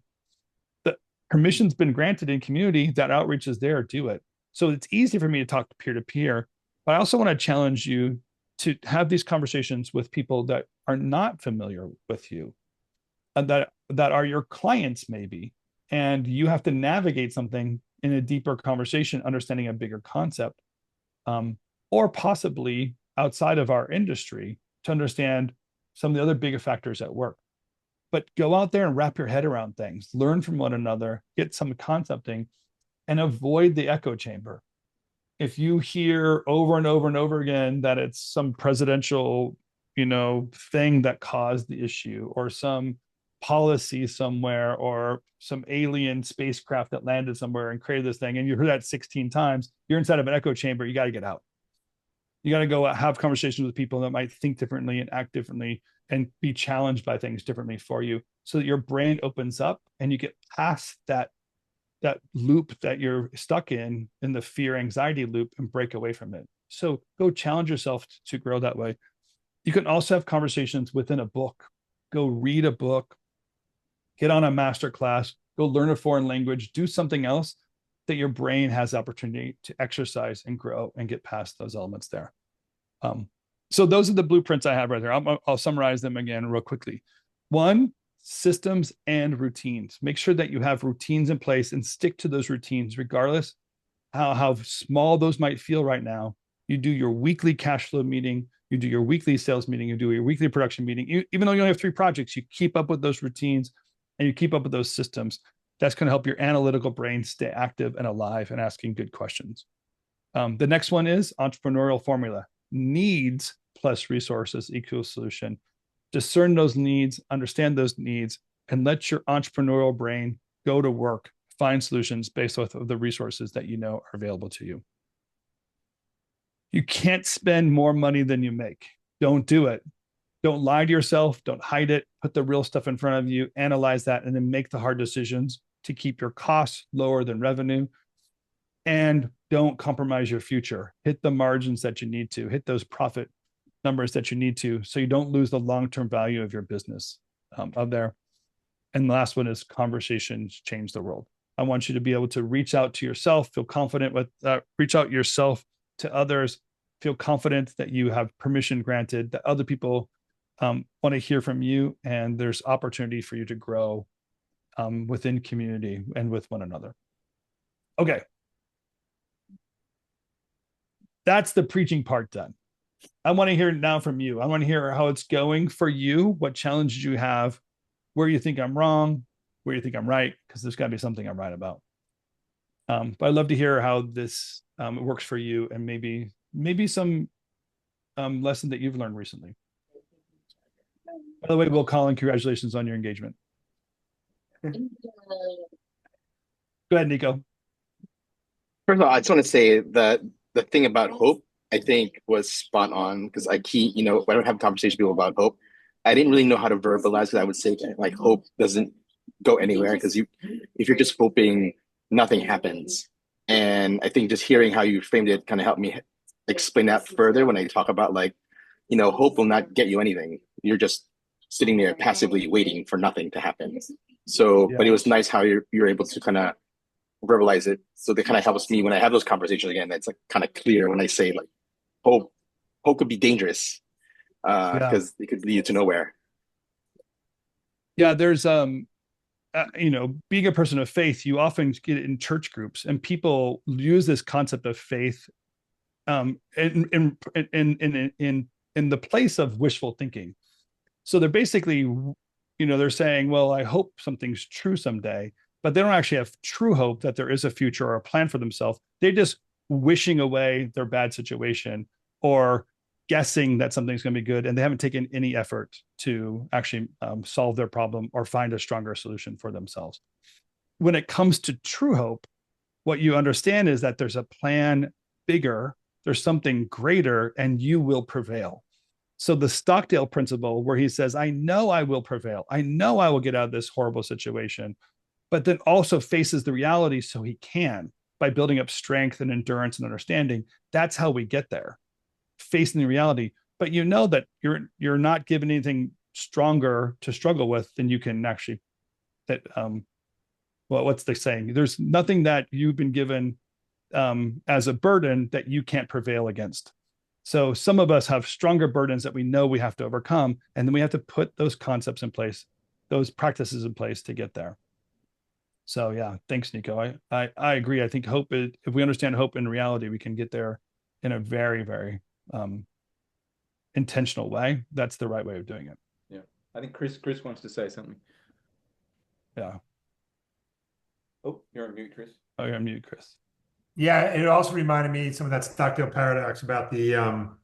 The permission's been granted in community. That outreach is there. Do it. So it's easy for me to talk peer to peer, but I also want to challenge you to have these conversations with people that are not familiar with you, and that are your clients maybe, and you have to navigate something in a deeper conversation, understanding a bigger concept, or possibly outside of our industry to understand some of the other bigger factors at work. But go out there and wrap your head around things, learn from one another, get some concepting, and avoid the echo chamber. If you hear over and over and over again that it's some presidential, thing that caused the issue, or some policy somewhere, or some alien spacecraft that landed somewhere and created this thing, and you heard that 16 times, you're inside of an echo chamber. You got to get out. You got to go have conversations with people that might think differently and act differently and be challenged by things differently for you, so that your brain opens up and you get past that loop that you're stuck in the fear anxiety loop, and break away from it. So go challenge yourself to grow that way. You can also have conversations within a book. Go read a book, get on a master class, go learn a foreign language, do something else that your brain has the opportunity to exercise and grow and get past those elements there. So those are the blueprints I have right there. I'll summarize them again real quickly. One, systems and routines. Make sure that you have routines in place and stick to those routines, regardless how small those might feel right now. You do your weekly cash flow meeting, you do your weekly sales meeting, you do your weekly production meeting. Even though you only have 3 projects, you keep up with those routines and you keep up with those systems. That's going to help your analytical brain stay active and alive and asking good questions. The next one is entrepreneurial formula. Needs plus resources equals solution. Discern those needs, understand those needs, and let your entrepreneurial brain go to work, find solutions based off of the resources that you know are available to you. You can't spend more money than you make. Don't do it. Don't lie to yourself. Don't hide it. Put the real stuff in front of you, analyze that, and then make the hard decisions to keep your costs lower than revenue. And don't compromise your future. Hit the margins that you need to, hit those profit numbers that you need to, so you don't lose the long-term value of your business out there. And the last one is conversations change the world. I want you to be able to reach out to yourself, feel confident with reach out yourself to others, feel confident that you have permission granted, that other people want to hear from you, and there's opportunity for you to grow within community and with one another. Okay. That's the preaching part done. I want to hear now from you. I want to hear how it's going for you, what challenges you have, where you think I'm wrong, where you think I'm right, because there's got to be something I'm right about. But I'd love to hear how this works for you, and maybe some lesson that you've learned recently. By the way, Will Colin, congratulations on your engagement. Go ahead, Nico. First of all, I just want to say that the thing about hope, I think, was spot on, because when I would have conversations with people about hope, I didn't really know how to verbalize, because I would say like hope doesn't go anywhere, because if you're just hoping, nothing happens. And I think just hearing how you framed it kind of helped me explain that further when I talk about hope will not get you anything. You're just sitting there passively waiting for nothing to happen. So, yeah. But it was nice how you're able to kind of verbalize it. So that kind of helps me when I have those conversations again. It's like kind of clear when I say like hope could be dangerous because it could lead to nowhere. Yeah, there's being a person of faith, you often get it in church groups, and people use this concept of faith in the place of wishful thinking. So they're basically, they're saying, well, I hope something's true someday, but they don't actually have true hope that there is a future or a plan for themselves. They're just wishing away their bad situation or guessing that something's going to be good, and they haven't taken any effort to actually solve their problem or find a stronger solution for themselves. When it comes to true hope, what you understand is that there's a plan bigger, there's something greater, and you will prevail. So the Stockdale principle, where he says, I know I will prevail, I know I will get out of this horrible situation, but then also faces the reality so he can, by building up strength and endurance and understanding. That's how we get there, facing the reality. But you know that you're not given anything stronger to struggle with than you can actually, what's the saying? There's nothing that you've been given as a burden that you can't prevail against. So some of us have stronger burdens that we know we have to overcome, and then we have to put those concepts in place, those practices in place to get there. So yeah, thanks, Nico. I agree. I think hope is, if we understand hope in reality, we can get there in a very, very intentional way. That's the right way of doing it. Yeah, I think Chris wants to say something. Yeah. Oh, you're on mute, Chris. Oh, you're on mute, Chris. Yeah, it also reminded me some of that Stockdale paradox about the I don't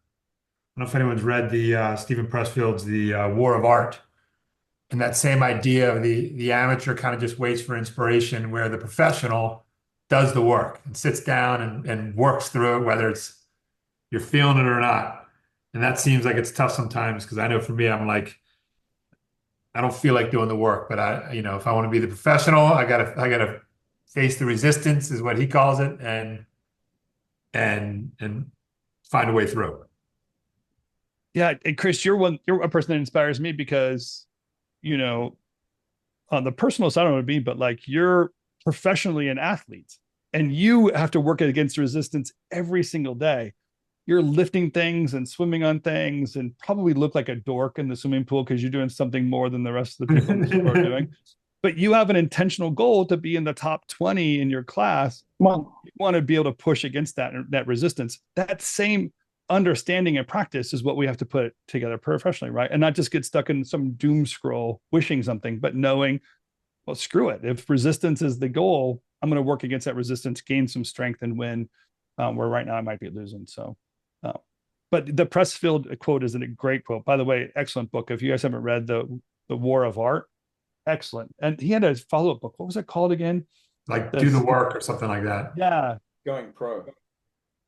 know if anyone's read the Stephen Pressfield's The War of Art, and that same idea of the amateur kind of just waits for inspiration, where the professional does the work and sits down and works through it, whether it's you're feeling it or not. And that seems like it's tough sometimes, because I know for me, I'm like, I don't feel like doing the work, but if I want to be the professional, I gotta face the resistance, is what he calls it, and find a way through. Yeah, and Chris, you're a person that inspires me, because on the personal side, I don't want to be, but like, you're professionally an athlete, and you have to work against resistance every single day. You're lifting things and swimming on things and probably look like a dork in the swimming pool because you're doing something more than the rest of the people in the sport are doing. But you have an intentional goal to be in the top 20 in your class. You want to be able to push against that resistance. That same understanding and practice is what we have to put together professionally, right? And not just get stuck in some doom scroll wishing something, but knowing, well, screw it. If resistance is the goal, I'm going to work against that resistance, gain some strength, and win. Where right now I might be losing. So, but the Pressfield quote is a great quote. By the way, excellent book. If you guys haven't read the War of Art, excellent. And he had a follow-up book. What was it called again? Like Do the Work or something like that. Yeah. Going Pro.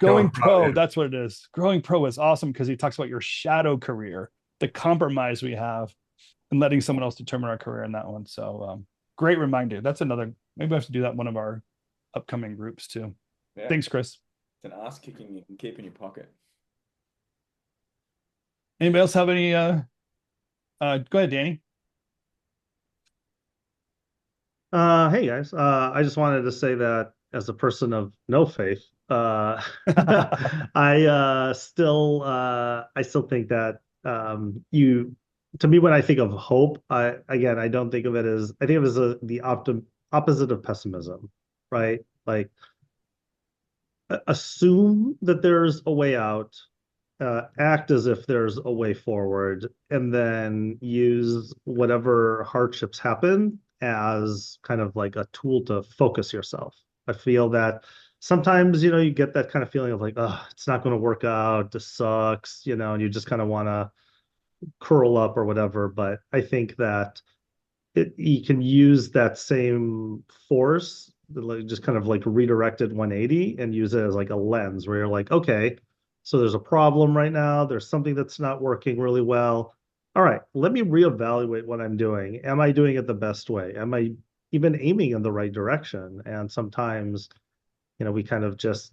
Going Pro, yeah. that's what it is. Growing Pro is awesome because he talks about your shadow career, the compromise we have, and letting someone else determine our career in that one. So great reminder. That's another, maybe I have to do that in one of our upcoming groups too. Yeah. Thanks, Chris. It's an ass kicking you can keep in your pocket. Anybody else have any go ahead, Danny. Hey guys, I just wanted to say that as a person of no faith, I still think that to me, when I think of hope, I don't think of it as, I think of it as the opposite of pessimism, right? Like, assume that there's a way out, act as if there's a way forward, and then use whatever hardships happen as kind of like a tool to focus yourself. I feel that sometimes, you get that kind of feeling of like, oh, it's not going to work out, this sucks, and you just kind of want to curl up or whatever. But I think that you can use that same force, like just kind of like redirect it 180 and use it as like a lens where you're like, okay, so there's a problem right now. There's something that's not working really well. All right, let me reevaluate what I'm doing. Am I doing it the best way? Am I even aiming in the right direction? And sometimes, we kind of just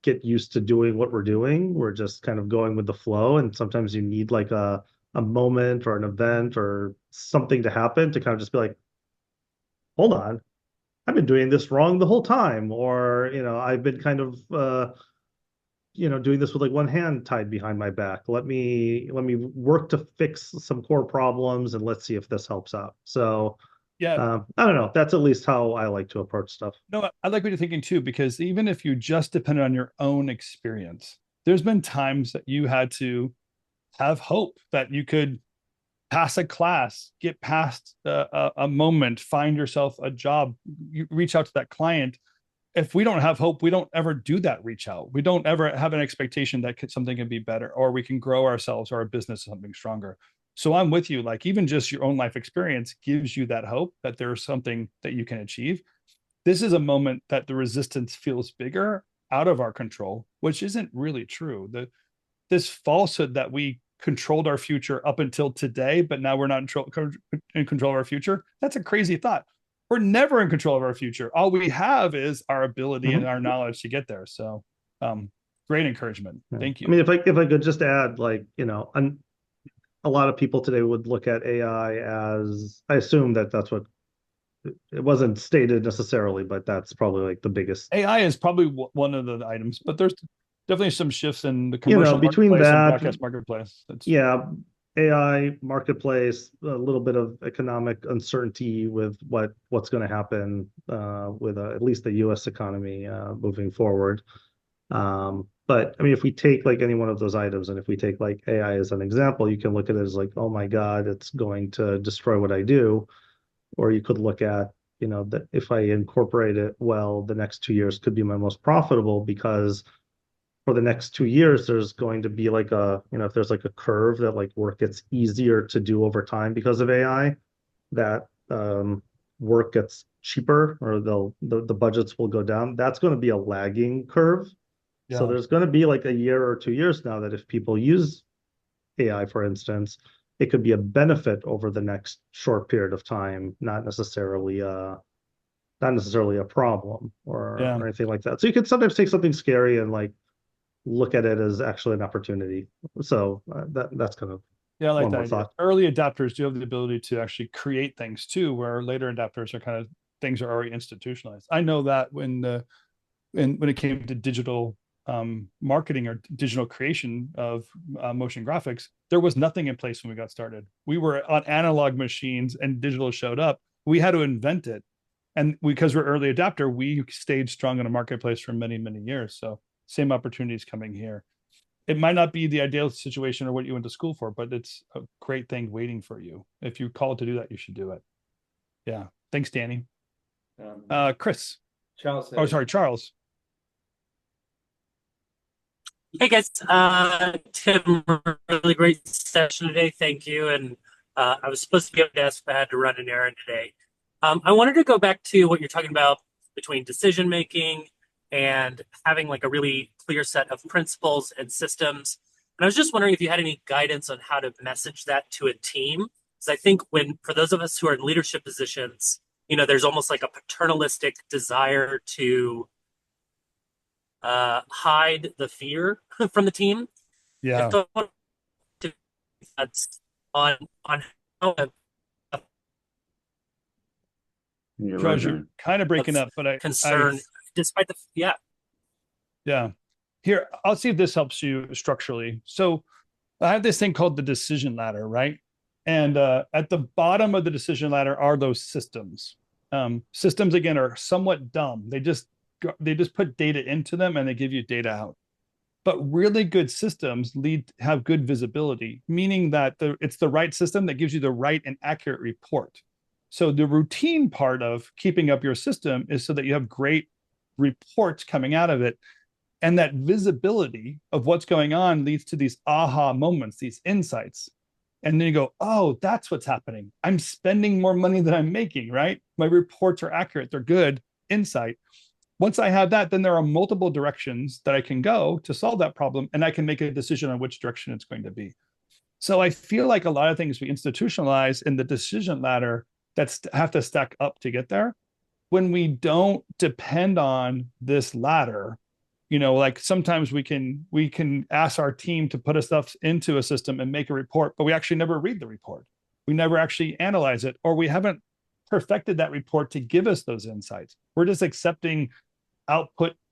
get used to doing what we're doing. We're just kind of going with the flow. And sometimes you need like a moment or an event or something to happen to kind of just be like, hold on, I've been doing this wrong the whole time. Or, I've been kind of, doing this with like one hand tied behind my back. Let me work to fix some core problems and let's see if this helps out. So Yeah. I don't know. That's at least how I like to approach stuff. No, I like what you're thinking too, because even if you just depended on your own experience, there's been times that you had to have hope that you could pass a class, get past a moment, find yourself a job, you reach out to that client. If we don't have hope, we don't ever do that reach out. We don't ever have an expectation that something can be better, or we can grow ourselves or our business something stronger. So I'm with you. Like, even just your own life experience gives you that hope that there's something that you can achieve. This is a moment that the resistance feels bigger, out of our control, which isn't really true. This falsehood that we controlled our future up until today, but now we're not in control of our future, that's a crazy thought. We're never in control of our future. All we have is our ability and our knowledge to get there. So great encouragement. Thank you. I mean, if I could just add, like, a lot of people today would look at AI as, I assume that's what, it wasn't stated necessarily, but that's probably like the biggest. AI is probably one of the items, but there's definitely some shifts in the commercial between marketplace that, and broadcast marketplace. Yeah, AI marketplace, a little bit of economic uncertainty with what's going to happen with at least the U.S. economy moving forward. But I mean, if we take like any one of those items, and if we take like AI as an example, you can look at it as like, oh my God, it's going to destroy what I do. Or you could look at, that if I incorporate it well, the next 2 years could be my most profitable, because for the next 2 years, there's going to be like if there's like a curve that like work gets easier to do over time because of AI, that work gets cheaper, or the budgets will go down. That's going to be a lagging curve. Yeah. So there's going to be like a year or 2 years now that if people use AI, for instance, it could be a benefit over the next short period of time, not necessarily a problem or anything like that. So you can sometimes take something scary and like look at it as actually an opportunity. So that's kind of I like that idea. thought. Early adapters do have the ability to actually create things too, where later adapters are kind of things are already institutionalized. I know that when it came to digital marketing or digital creation of motion graphics, there was nothing in place when we got started. We were on analog machines and digital showed up. We had to invent it. And because we're early adapter, we stayed strong in a marketplace for many, many years. So same opportunities coming here. It might not be the ideal situation or what you went to school for, but it's a great thing waiting for you. If you call to do that, you should do it. Yeah. Thanks, Danny. Chris. Charles. Oh, sorry, Charles. Hey guys, Tim, really great session today. Thank you. And I was supposed to be able to ask, but I had to run an errand today. I wanted to go back to what you're talking about between decision making and having like a really clear set of principles and systems. And I was just wondering if you had any guidance on how to message that to a team. Because I think for those of us who are in leadership positions, there's almost like a paternalistic desire to hide the fear from the team. Yeah. That's on how Charles, you're kind of breaking up, but concern despite the yeah. Here, I'll see if this helps you structurally. So I have this thing called the decision ladder, right? And at the bottom of the decision ladder are those systems. Systems again are somewhat dumb. They just put data into them and they give you data out. But really good systems have good visibility, meaning that it's the right system that gives you the right and accurate report. So the routine part of keeping up your system is so that you have great reports coming out of it. And that visibility of what's going on leads to these aha moments, these insights. And then you go, oh, that's what's happening. I'm spending more money than I'm making, right? My reports are accurate. They're good. Insight. Once I have that, then there are multiple directions that I can go to solve that problem. And I can make a decision on which direction it's going to be. So I feel like a lot of things we institutionalize in the decision ladder that have to stack up to get there. When we don't depend on this ladder, like sometimes we can ask our team to put us stuff into a system and make a report, but we actually never read the report. We never actually analyze it, or we haven't perfected that report to give us those insights. We're just accepting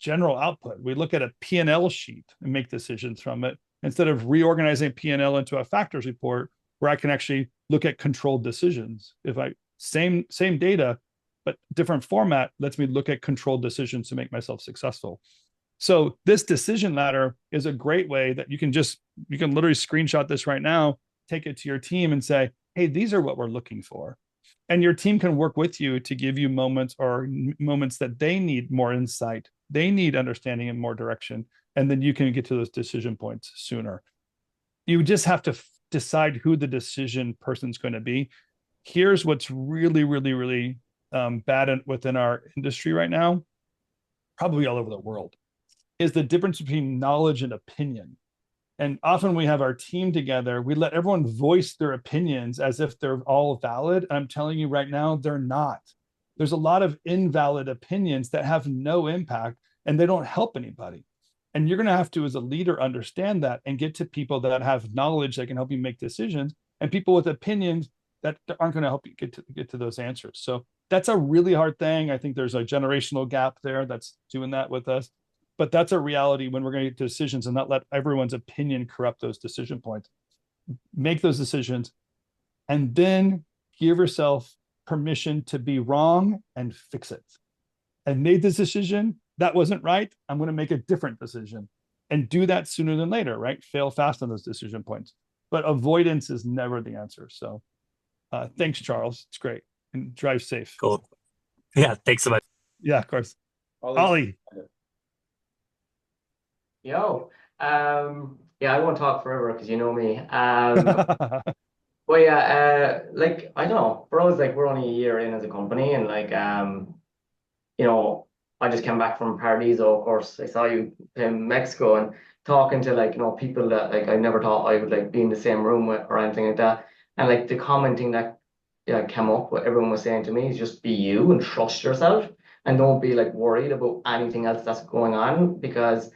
general output. We look at a P&L sheet and make decisions from it instead of reorganizing P&L into a factors report where I can actually look at controlled decisions. Same data, but different format lets me look at controlled decisions to make myself successful. So this decision ladder is a great way that you can literally screenshot this right now, take it to your team and say, hey, these are what we're looking for. And your team can work with you to give you moments that they need more insight. They need understanding and more direction. And then you can get to those decision points sooner. You just have to decide who the decision person's going to be. Here's what's really, really, really bad within our industry right now, probably all over the world, is the difference between knowledge and opinion. And often we have our team together, we let everyone voice their opinions as if they're all valid. And I'm telling you right now, they're not. There's a lot of invalid opinions that have no impact and they don't help anybody. And you're going to have to, as a leader, understand that and get to people that have knowledge that can help you make decisions, and people with opinions that aren't going to help you get to those answers. So that's a really hard thing. I think there's a generational gap there that's doing that with us. But that's a reality when we're going to get to decisions and not let everyone's opinion corrupt those decision points. Make those decisions and then give yourself permission to be wrong and fix it. I made this decision. That wasn't right. I'm going to make a different decision and do that sooner than later, right? Fail fast on those decision points. But avoidance is never the answer. So thanks, Charles. It's great. And drive safe. Cool. Yeah, thanks so much. Yeah, of course. Ollie. Yo, yeah, I won't talk forever because you know me. Well, yeah, like I don't know, for us, like we're only a year in as a company, and like, I just came back from Paradiso. Of course, I saw you in Mexico and talking to like people that like I never thought I would like be in the same room with or anything like that. And like the commenting that came up, what everyone was saying to me is just be you and trust yourself and don't be like worried about anything else that's going on because.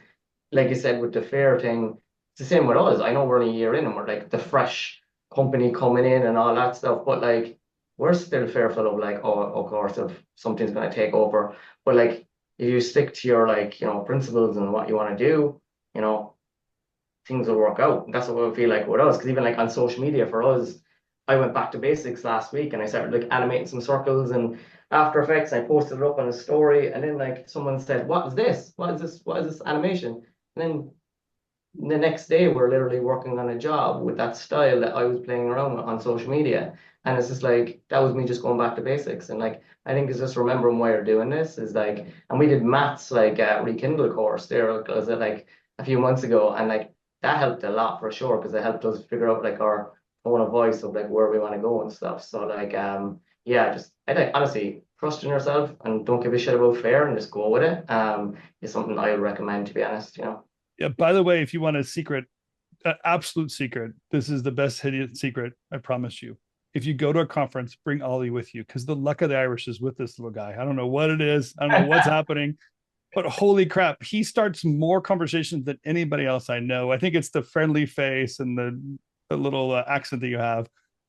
Like you said, with the fair thing, it's the same with us. I know we're only a year in and we're like the fresh company coming in and all that stuff. But like we're still fearful of like, oh, of course, if something's going to take over. But like, if you stick to your like, principles and what you want to do, you know, things will work out. And that's what we feel like with us. Because even like on social media for us, I went back to basics last week and I started like animating some circles and After Effects. I posted it up on a story, and then like someone said, "What is this? What is this? What is this animation?" And then the next day we're literally working on a job with that style that I was playing around with on social media. And it's just like that was me just going back to basics. And like I think it's just remembering why you're doing this is like, and we did maths like rekindle course there was like a few months ago, and like that helped a lot for sure because it helped us figure out like our tone of voice of like where we want to go and stuff. So like yeah, just I like honestly trust in yourself and don't give a shit about fair and just go with it. Is something I would recommend, to be honest. Yeah. By the way, if you want a secret, absolute secret, this is the best hidden secret. I promise you. If you go to a conference, bring Ollie with you, because the luck of the Irish is with this little guy. I don't know what it is. I don't know what's happening, but holy crap, he starts more conversations than anybody else I know. I think it's the friendly face and the little accent that you have.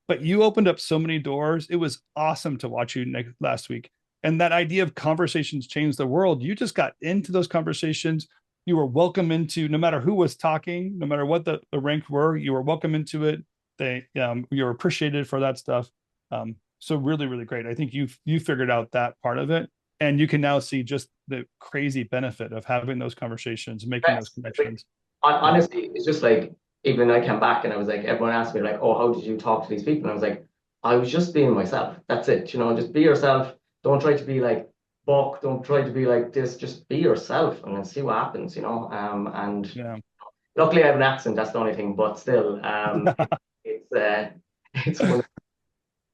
But you opened up so many doors. It was awesome to watch you last week. And that idea of conversations change the world. You just got into those conversations. You were welcome into, no matter who was talking, no matter what the rank were, you were welcome into it. You were appreciated for that stuff. So really, really great. I think you figured out that part of it, and you can now see just the crazy benefit of having those conversations, making those connections. Honestly, it's just like even I came back and I was like, everyone asked me like, "Oh, how did you talk to these people?" And I was like, I was just being myself. That's it. Just be yourself. Don't try to be like Buck. Don't try to be like this. Just be yourself and then see what happens. And Yeah. luckily I have an accent. That's the only thing. But still, it's it's one.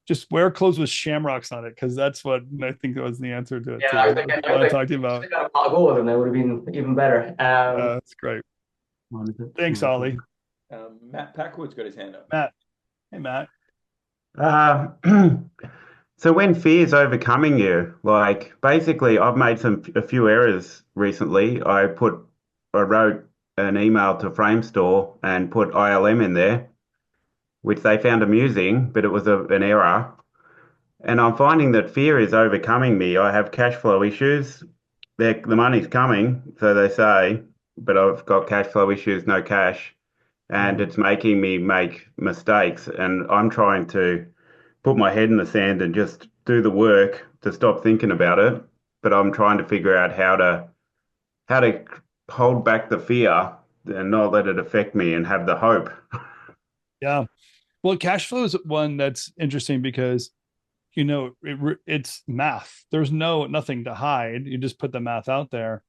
Just wear clothes with shamrocks on it, because that's what I think that was the answer to it. Yeah, too. I was like, I was talking about. I got a pot of gold, and that would have been even better. That's great. Thanks, Ollie. Matt Packwood's got his hand up. Matt. Hey, Matt. Uh, so when fear's overcoming you, like basically I've made a few errors recently. I wrote an email to Framestore and put ILM in there, which they found amusing, but it was an error. And I'm finding that fear is overcoming me. I have cash flow issues. The money's coming, so they say, but I've got cash flow issues, no cash, and it's making me make mistakes. And I'm trying to put my head in the sand and just do the work to stop thinking about it. But I'm trying to figure out how to hold back the fear and not let it affect me and have the hope. Yeah. Well, cash flow is one that's interesting because, it's math. There's nothing to hide. You just put the math out there,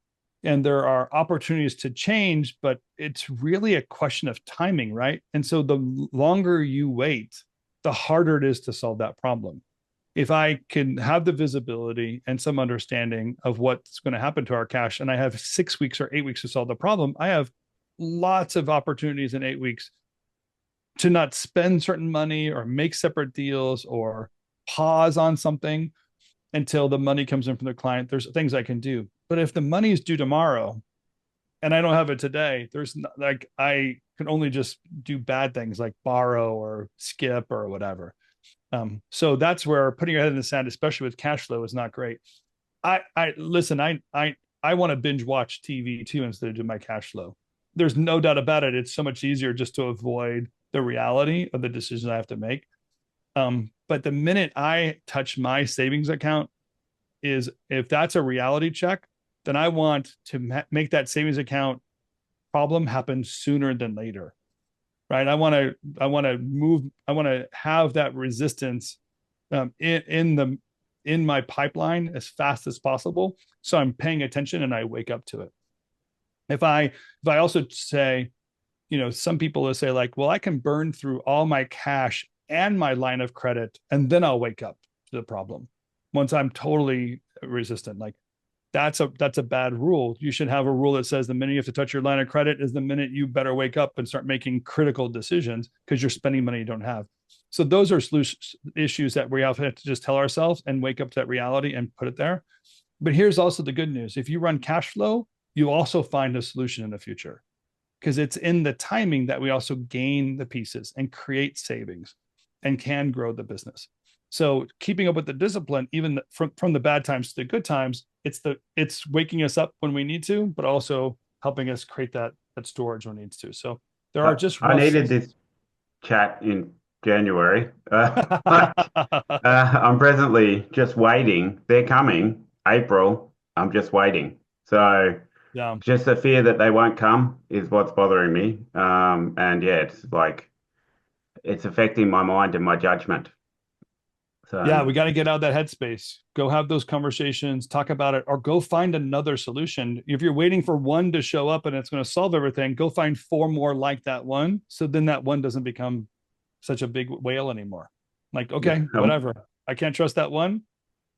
and there are opportunities to change, but it's really a question of timing, right? And so the longer you wait, the harder it is to solve that problem. If I can have the visibility and some understanding of what's going to happen to our cash, and I have 6 weeks or 8 weeks to solve the problem, I have lots of opportunities in 8 weeks to not spend certain money or make separate deals or pause on something until the money comes in from the client. There's things I can do. But if the money is due tomorrow and I don't have it today, I can only just do bad things like borrow or skip or whatever. So that's where putting your head in the sand, especially with cash flow, is not great. I want to binge watch TV too instead of do my cash flow. There's no doubt about it. It's so much easier just to avoid the reality of the decisions I have to make. But the minute I touch my savings account, if that's a reality check, then I want to make that savings account problem happen sooner than later, right? I want to have that resistance in my pipeline as fast as possible, so I'm paying attention and I wake up to it. If I also say, some people will say like, well, I can burn through all my cash and my line of credit, and then I'll wake up to the problem once I'm totally resistant. Like that's a bad rule. You should have a rule that says the minute you have to touch your line of credit is the minute you better wake up and start making critical decisions, because you're spending money you don't have. So those are issues that we have to just tell ourselves and wake up to that reality and put it there. But here's also the good news. If you run cash flow, you also find a solution in the future, because it's in the timing that we also gain the pieces and create savings and can grow the business. So keeping up with the discipline, even from the bad times to the good times, it's waking us up when we need to, but also helping us create that storage when it needs to. So there are just I rough. needed this chat in January. I'm presently just waiting. They're coming. April. I'm just waiting. So Yeah. just the fear that they won't come is what's bothering me. And yeah, it's like it's affecting my mind and my judgment. Yeah, So we got to get out of that headspace. Go have those conversations, talk about it, or go find another solution. If you're waiting for one to show up and it's going to solve everything, go find 4 more like that one. So then that one doesn't become such a big whale anymore. Like, okay, yeah, whatever. I can't trust that one.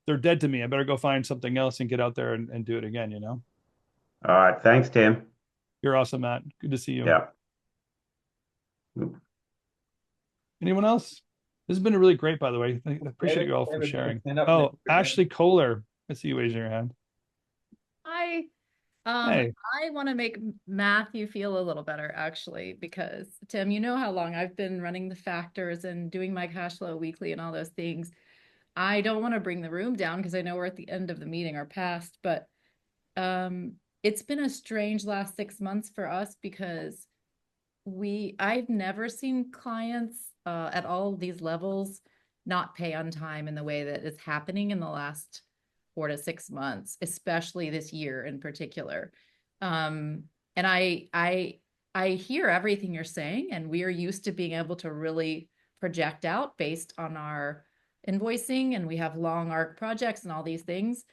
They're dead to me. I better go find something else and get out there and do it again, you know? all right. Thanks, Tim. You're awesome, Matt. Good to see you. Yeah. Anyone else? This has been really great, by the way. I appreciate you all for sharing. Oh, Ashley Kohler. I see you raising your hand. Hi. Hey. I want to make Matthew feel a little better, actually, because Tim, you know how long I've been running the factors and doing my cash flow weekly and all those things. I don't want to bring the room down because I know we're at the end of the meeting or past, but it's been a strange last 6 months for us because I've never seen clients at all these levels not pay on time in the way that it's happening in the last 4 to 6 months, especially this year in particular. And I hear everything you're saying, and we are used to being able to really project out based on our invoicing, and we have long arc projects and all these things.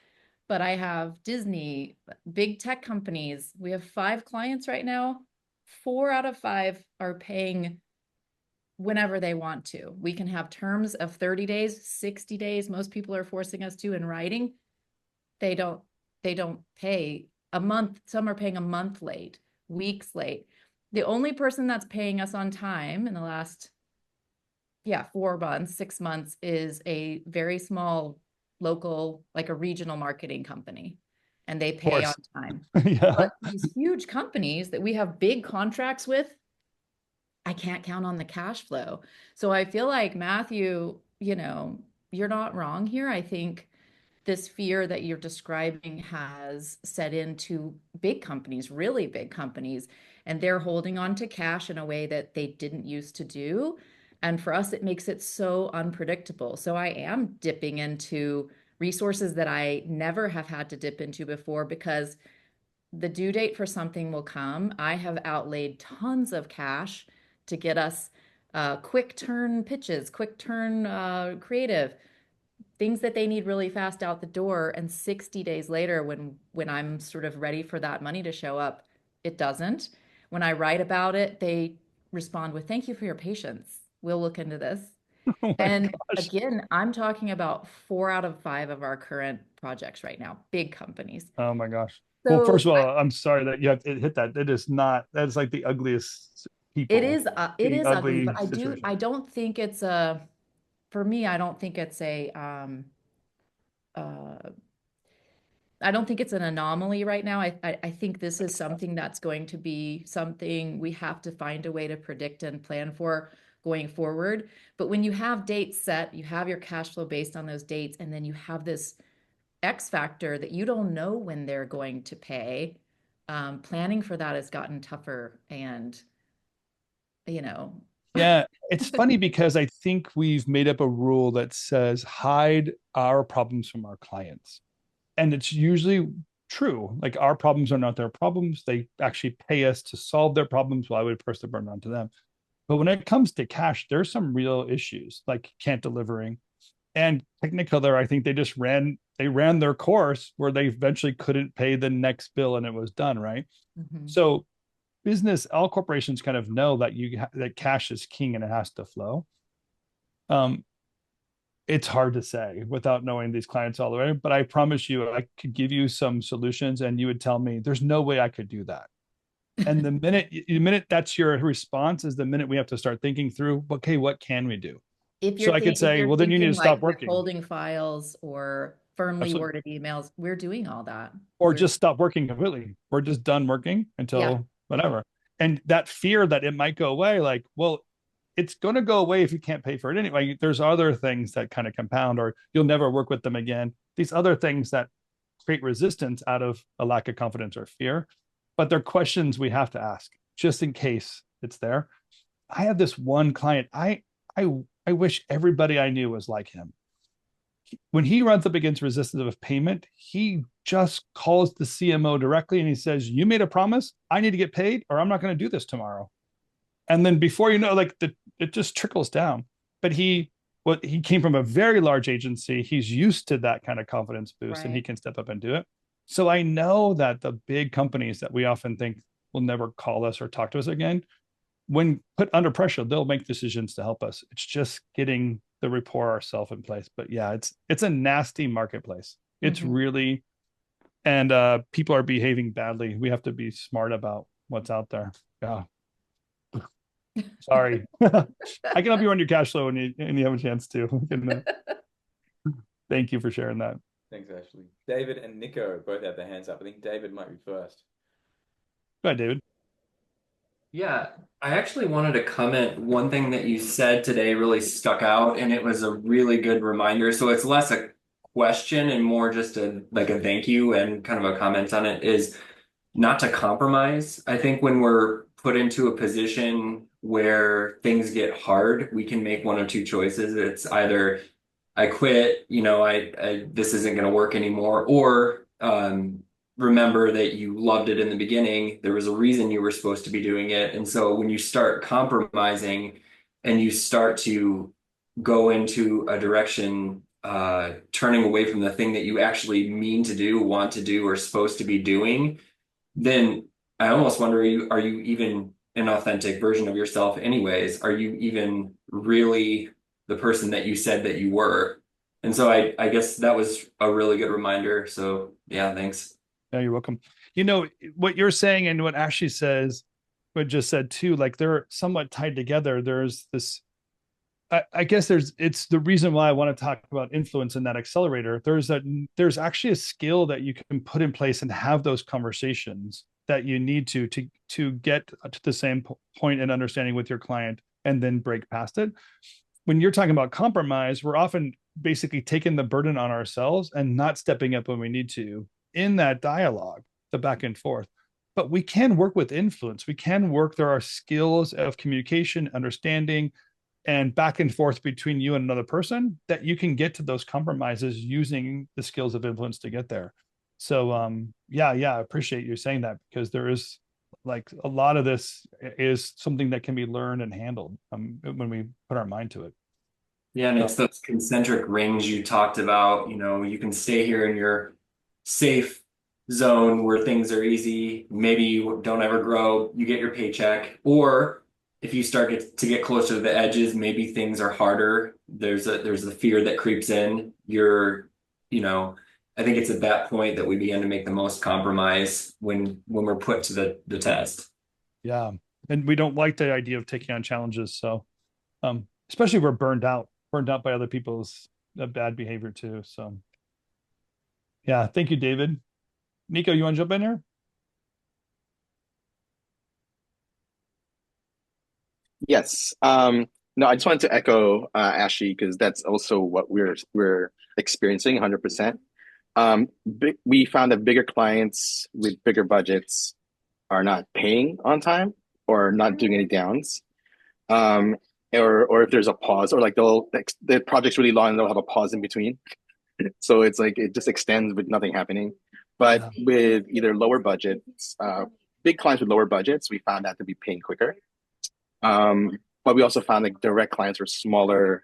But I have Disney, big tech companies. We have 5 clients right now. 4 out of 5 are paying whenever they want to. We can have terms of 30 days, 60 days. Most people are forcing us to in writing. They don't pay a month. Some are paying a month late, weeks late. The only person that's paying us on time in the last 4 months, 6 months is a very small local, like a regional marketing company, and they pay on time. Yeah. But these huge companies that we have big contracts with, I can't count on the cash flow. So I feel like, Matthew, you're not wrong here. I think this fear that you're describing has set into big companies, really big companies, and they're holding on to cash in a way that they didn't used to do. And for us, it makes it so unpredictable. So I am dipping into resources that I never have had to dip into before because the due date for something will come. I have outlaid tons of cash to get us quick turn pitches, quick turn creative, things that they need really fast out the door. And 60 days later, when I'm sort of ready for that money to show up, it doesn't. When I write about it, they respond with, "Thank you for your patience. We'll look into this." Oh my And gosh. again, I'm talking about 4 out of 5 of our current projects right now, big companies. Oh my gosh. Well, So first of all, I'm sorry that you have to hit that. It is not, that's like the ugliest people. it is being ugly, but situation. I don't think it's for me, I don't think it's uh I don't think it's an anomaly right now. I think this is something that's going to be something we have to find a way to predict and plan for going forward. But when you have dates set, you have your cash flow based on those dates, and then you have this X factor that you don't know when they're going to pay, planning for that has gotten tougher. And, you know, Yeah, it's funny because I think we've made up a rule that says hide our problems from our clients. And it's usually true. Like our problems are not their problems. They actually pay us to solve their problems. Why would we press the burden onto them? But when it comes to cash, there's some real issues like can't delivering. And Technicolor, I think they ran their course where they eventually couldn't pay the next bill and it was done, right? Mhm. So all corporations kind of know that that cash is king and it has to flow. It's hard to say without knowing these clients all the way, but I promise you, I could give you some solutions and you would tell me there's no way I could do that. And the minute that's your response is the minute we have to start thinking through, okay, what can we do? If So I could say, well, then you need to stop working. Withholding files or firmly Absolutely. worded emails, we're doing all that. Or just stop working completely. We're just done working until whatever. And that fear that it might go away, like, well, it's going to go away if you can't pay for it anyway. There's other things that kind of compound, or you'll never work with them again. These other things that create resistance out of a lack of confidence or fear, but they're questions we have to ask just in case it's there. I have this one client. I wish everybody I knew was like him. When he runs up against resistance of payment, he just calls the CMO directly and he says, "You made a promise. I need to get paid, or I'm not going to do this tomorrow." And then before you know, like it just trickles down. But he came from a very large agency. He's used to that kind of confidence boost, and he can step up and do it. So I know that the big companies that we often think will never call us or talk to us again, when put under pressure, they'll make decisions to help us. It's just getting the rapport ourselves in place. But yeah, it's a nasty marketplace. It's really, and people are behaving badly. We have to be smart about what's out there. Yeah. Sorry. I can help you run your cash flow when you have a chance to. Thank you for sharing that. Thanks, Ashley. David and Nico both have their hands up. I think David might be first. Go ahead, David. Yeah, I actually wanted to comment. One thing that you said today really stuck out, and it was a really good reminder. So it's less a question and more just a thank you and kind of a comment on it, is not to compromise. I think when we're put into a position where things get hard, we can make one of two choices. It's either I quit, this isn't going to work anymore, or remember that you loved it in the beginning. There was a reason you were supposed to be doing it. And so when you start compromising and you start to go into a direction, turning away from the thing that you actually mean to do, want to do, or supposed to be doing, then I almost wonder, are you even an authentic version of yourself anyways? Are you even really the person that you said that you were? And so I guess that was a really good reminder. So yeah, thanks. Yeah, you're welcome. What you're saying and what Ashley says, what just said too, like they're somewhat tied together. There's this, I guess it's the reason why I want to talk about influence in that accelerator. There's actually a skill that you can put in place and have those conversations that you need to get to the same point and understanding with your client and then break past it. When you're talking about compromise, we're often basically taking the burden on ourselves and not stepping up when we need to in that dialogue, the back and forth. But we can work with influence. There are skills of communication, understanding, and back and forth between you and another person that you can get to those compromises using the skills of influence to get there. So I appreciate you saying that, because there is like a lot of this is something that can be learned and handled when we put our mind to it. Yeah, and it's those concentric rings you talked about. You can stay here in your safe zone where things are easy. Maybe you don't ever grow, you get your paycheck. Or if you start to get closer to the edges, maybe things are harder. There's the fear that creeps in. I think it's at that point that we begin to make the most compromise when we're put to the test. Yeah. And we don't like the idea of taking on challenges. So especially if we're burned out by other people's bad behavior too. So yeah, thank you, David. Nico, you want to jump in here? Yes. No, I just wanted to echo Ashley, because that's also what we're experiencing 100%. We found that bigger clients with bigger budgets are not paying on time or not doing any downs. Or if there's a pause, or like the project's really long and they'll have a pause in between. So it's like it just extends with nothing happening. But with either lower budgets, big clients with lower budgets, we found that to be paying quicker. But we also found like direct clients or smaller,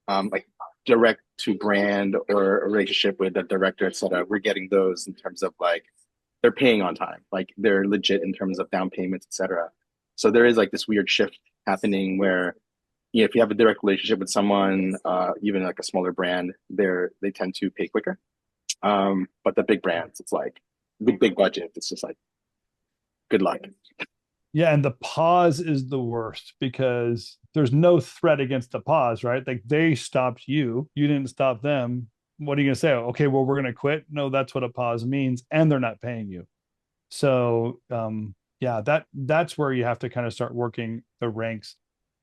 like direct to brand or a relationship with a director, et cetera. We're getting those in terms of like they're paying on time, like they're legit in terms of down payments, et cetera. So there is like this weird shift happening where, if you have a direct relationship with someone, even like a smaller brand, they tend to pay quicker. But the big brands, it's like big budget. It's just like, good luck. Yeah, and the pause is the worst because there's no threat against the pause, right? Like they stopped you didn't stop them. What are you going to say? Okay, well, we're going to quit. No, that's what a pause means, and they're not paying you. So that's where you have to kind of start working the ranks.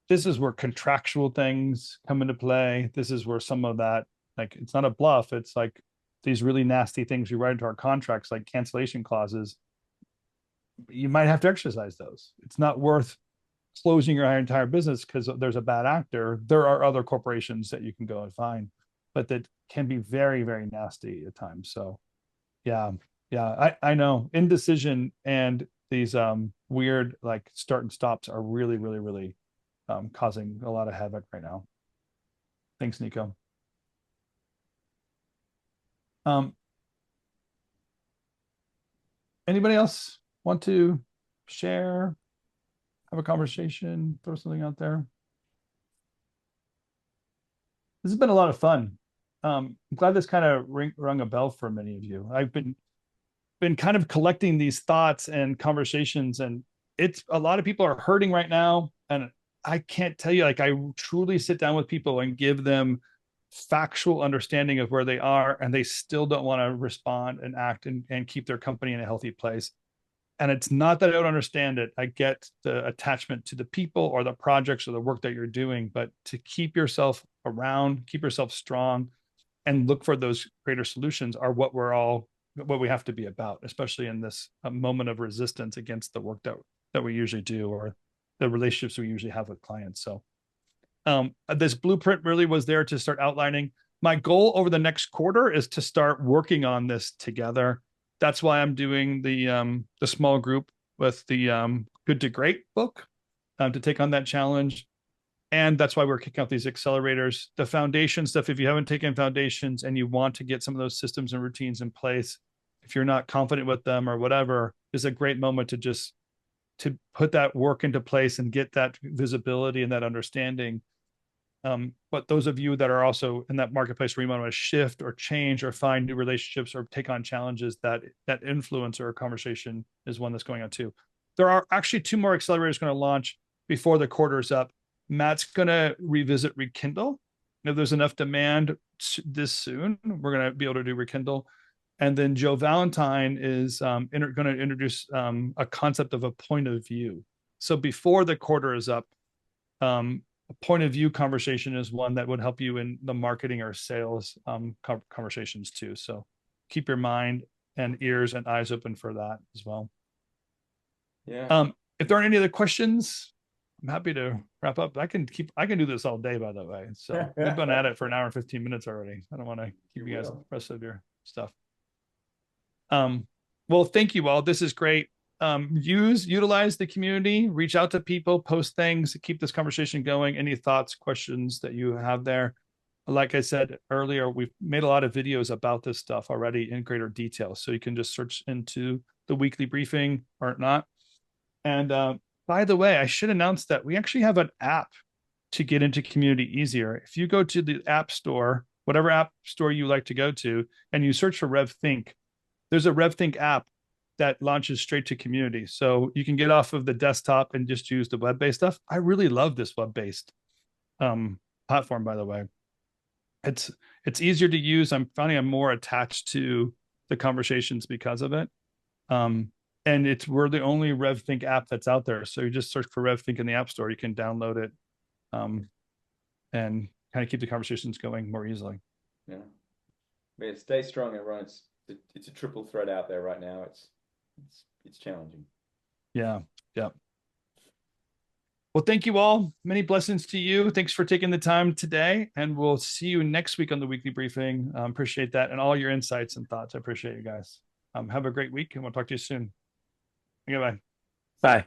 this is where contractual things come into play. This is where some of that, like, it's not a bluff. It's like these really nasty things we write into our contracts, like cancellation clauses. You might have to exercise those. It's not worth closing your entire business because there's a bad actor. There are other corporations that you can go and find, but that can be very, very nasty at times. So yeah, I know indecision and these weird like start and stops are really, really, really causing a lot of havoc right now. Thanks, Nico. Anybody else want to share, have a conversation, throw something out there? This has been a lot of fun. I'm glad this kind of rung a bell for many of you. I've been kind of collecting these thoughts and conversations, and it's a lot of people are hurting right now. And I can't tell you, like, I truly sit down with people and give them factual understanding of where they are, and they still don't want to respond and act and keep their company in a healthy place. And it's not that I don't understand it. I get the attachment to the people or the projects or the work that you're doing, but to keep yourself around, keep yourself strong, and look for those greater solutions are what we have to be about, especially in this moment of resistance against the work that we usually do, or the relationships we usually have with clients. So this blueprint really was there to start outlining. My goal over the next quarter is to start working on this together. That's why I'm doing the small group with the Good to Great book to take on that challenge. And that's why we're kicking out these accelerators. The foundation stuff, if you haven't taken foundations and you want to get some of those systems and routines in place, if you're not confident with them or whatever, is a great moment to put that work into place and get that visibility and that understanding. But those of you that are also in that marketplace where you want to shift or change or find new relationships or take on challenges that influence our conversation is one that's going on too. There are actually 2 more accelerators going to launch before the quarter is up. Matt's going to revisit Rekindle. If there's enough demand this soon, we're going to be able to do Rekindle. And then Joe Valentine is going to introduce a concept of a point of view. So before the quarter is up, a point of view conversation is one that would help you in the marketing or sales conversations too. So keep your mind and ears and eyes open for that as well. Yeah. If there aren't any other questions, I'm happy to wrap up. I can do this all day, by the way. So we've been at it for an hour and 15 minutes already. I don't want to keep you guys the rest of your stuff. Well, thank you all. This is great. Utilize the community, reach out to people, post things, keep this conversation going. Any thoughts, questions that you have there? Like I said earlier, we've made a lot of videos about this stuff already in greater detail. So you can just search into the weekly briefing or not. And by the way, I should announce that we actually have an app to get into community easier. If you go to the app store, whatever app store you like to go to, and you search for RevThink, there's a RevThink app that launches straight to community. So you can get off of the desktop and just use the web-based stuff. I really love this web-based platform, by the way. It's easier to use. I'm finding I'm more attached to the conversations because of it. And we're the only RevThink app that's out there. So you just search for RevThink in the App Store. You can download it and kind of keep the conversations going more easily. Yeah. Man, stay strong, everyone. It's a triple threat out there right now. It's challenging. Yeah. Well, thank you all. Many blessings to you. Thanks for taking the time today. And we'll see you next week on the weekly briefing. Appreciate that. And all your insights and thoughts. I appreciate you guys. Have a great week, and we'll talk to you soon. Goodbye. Bye.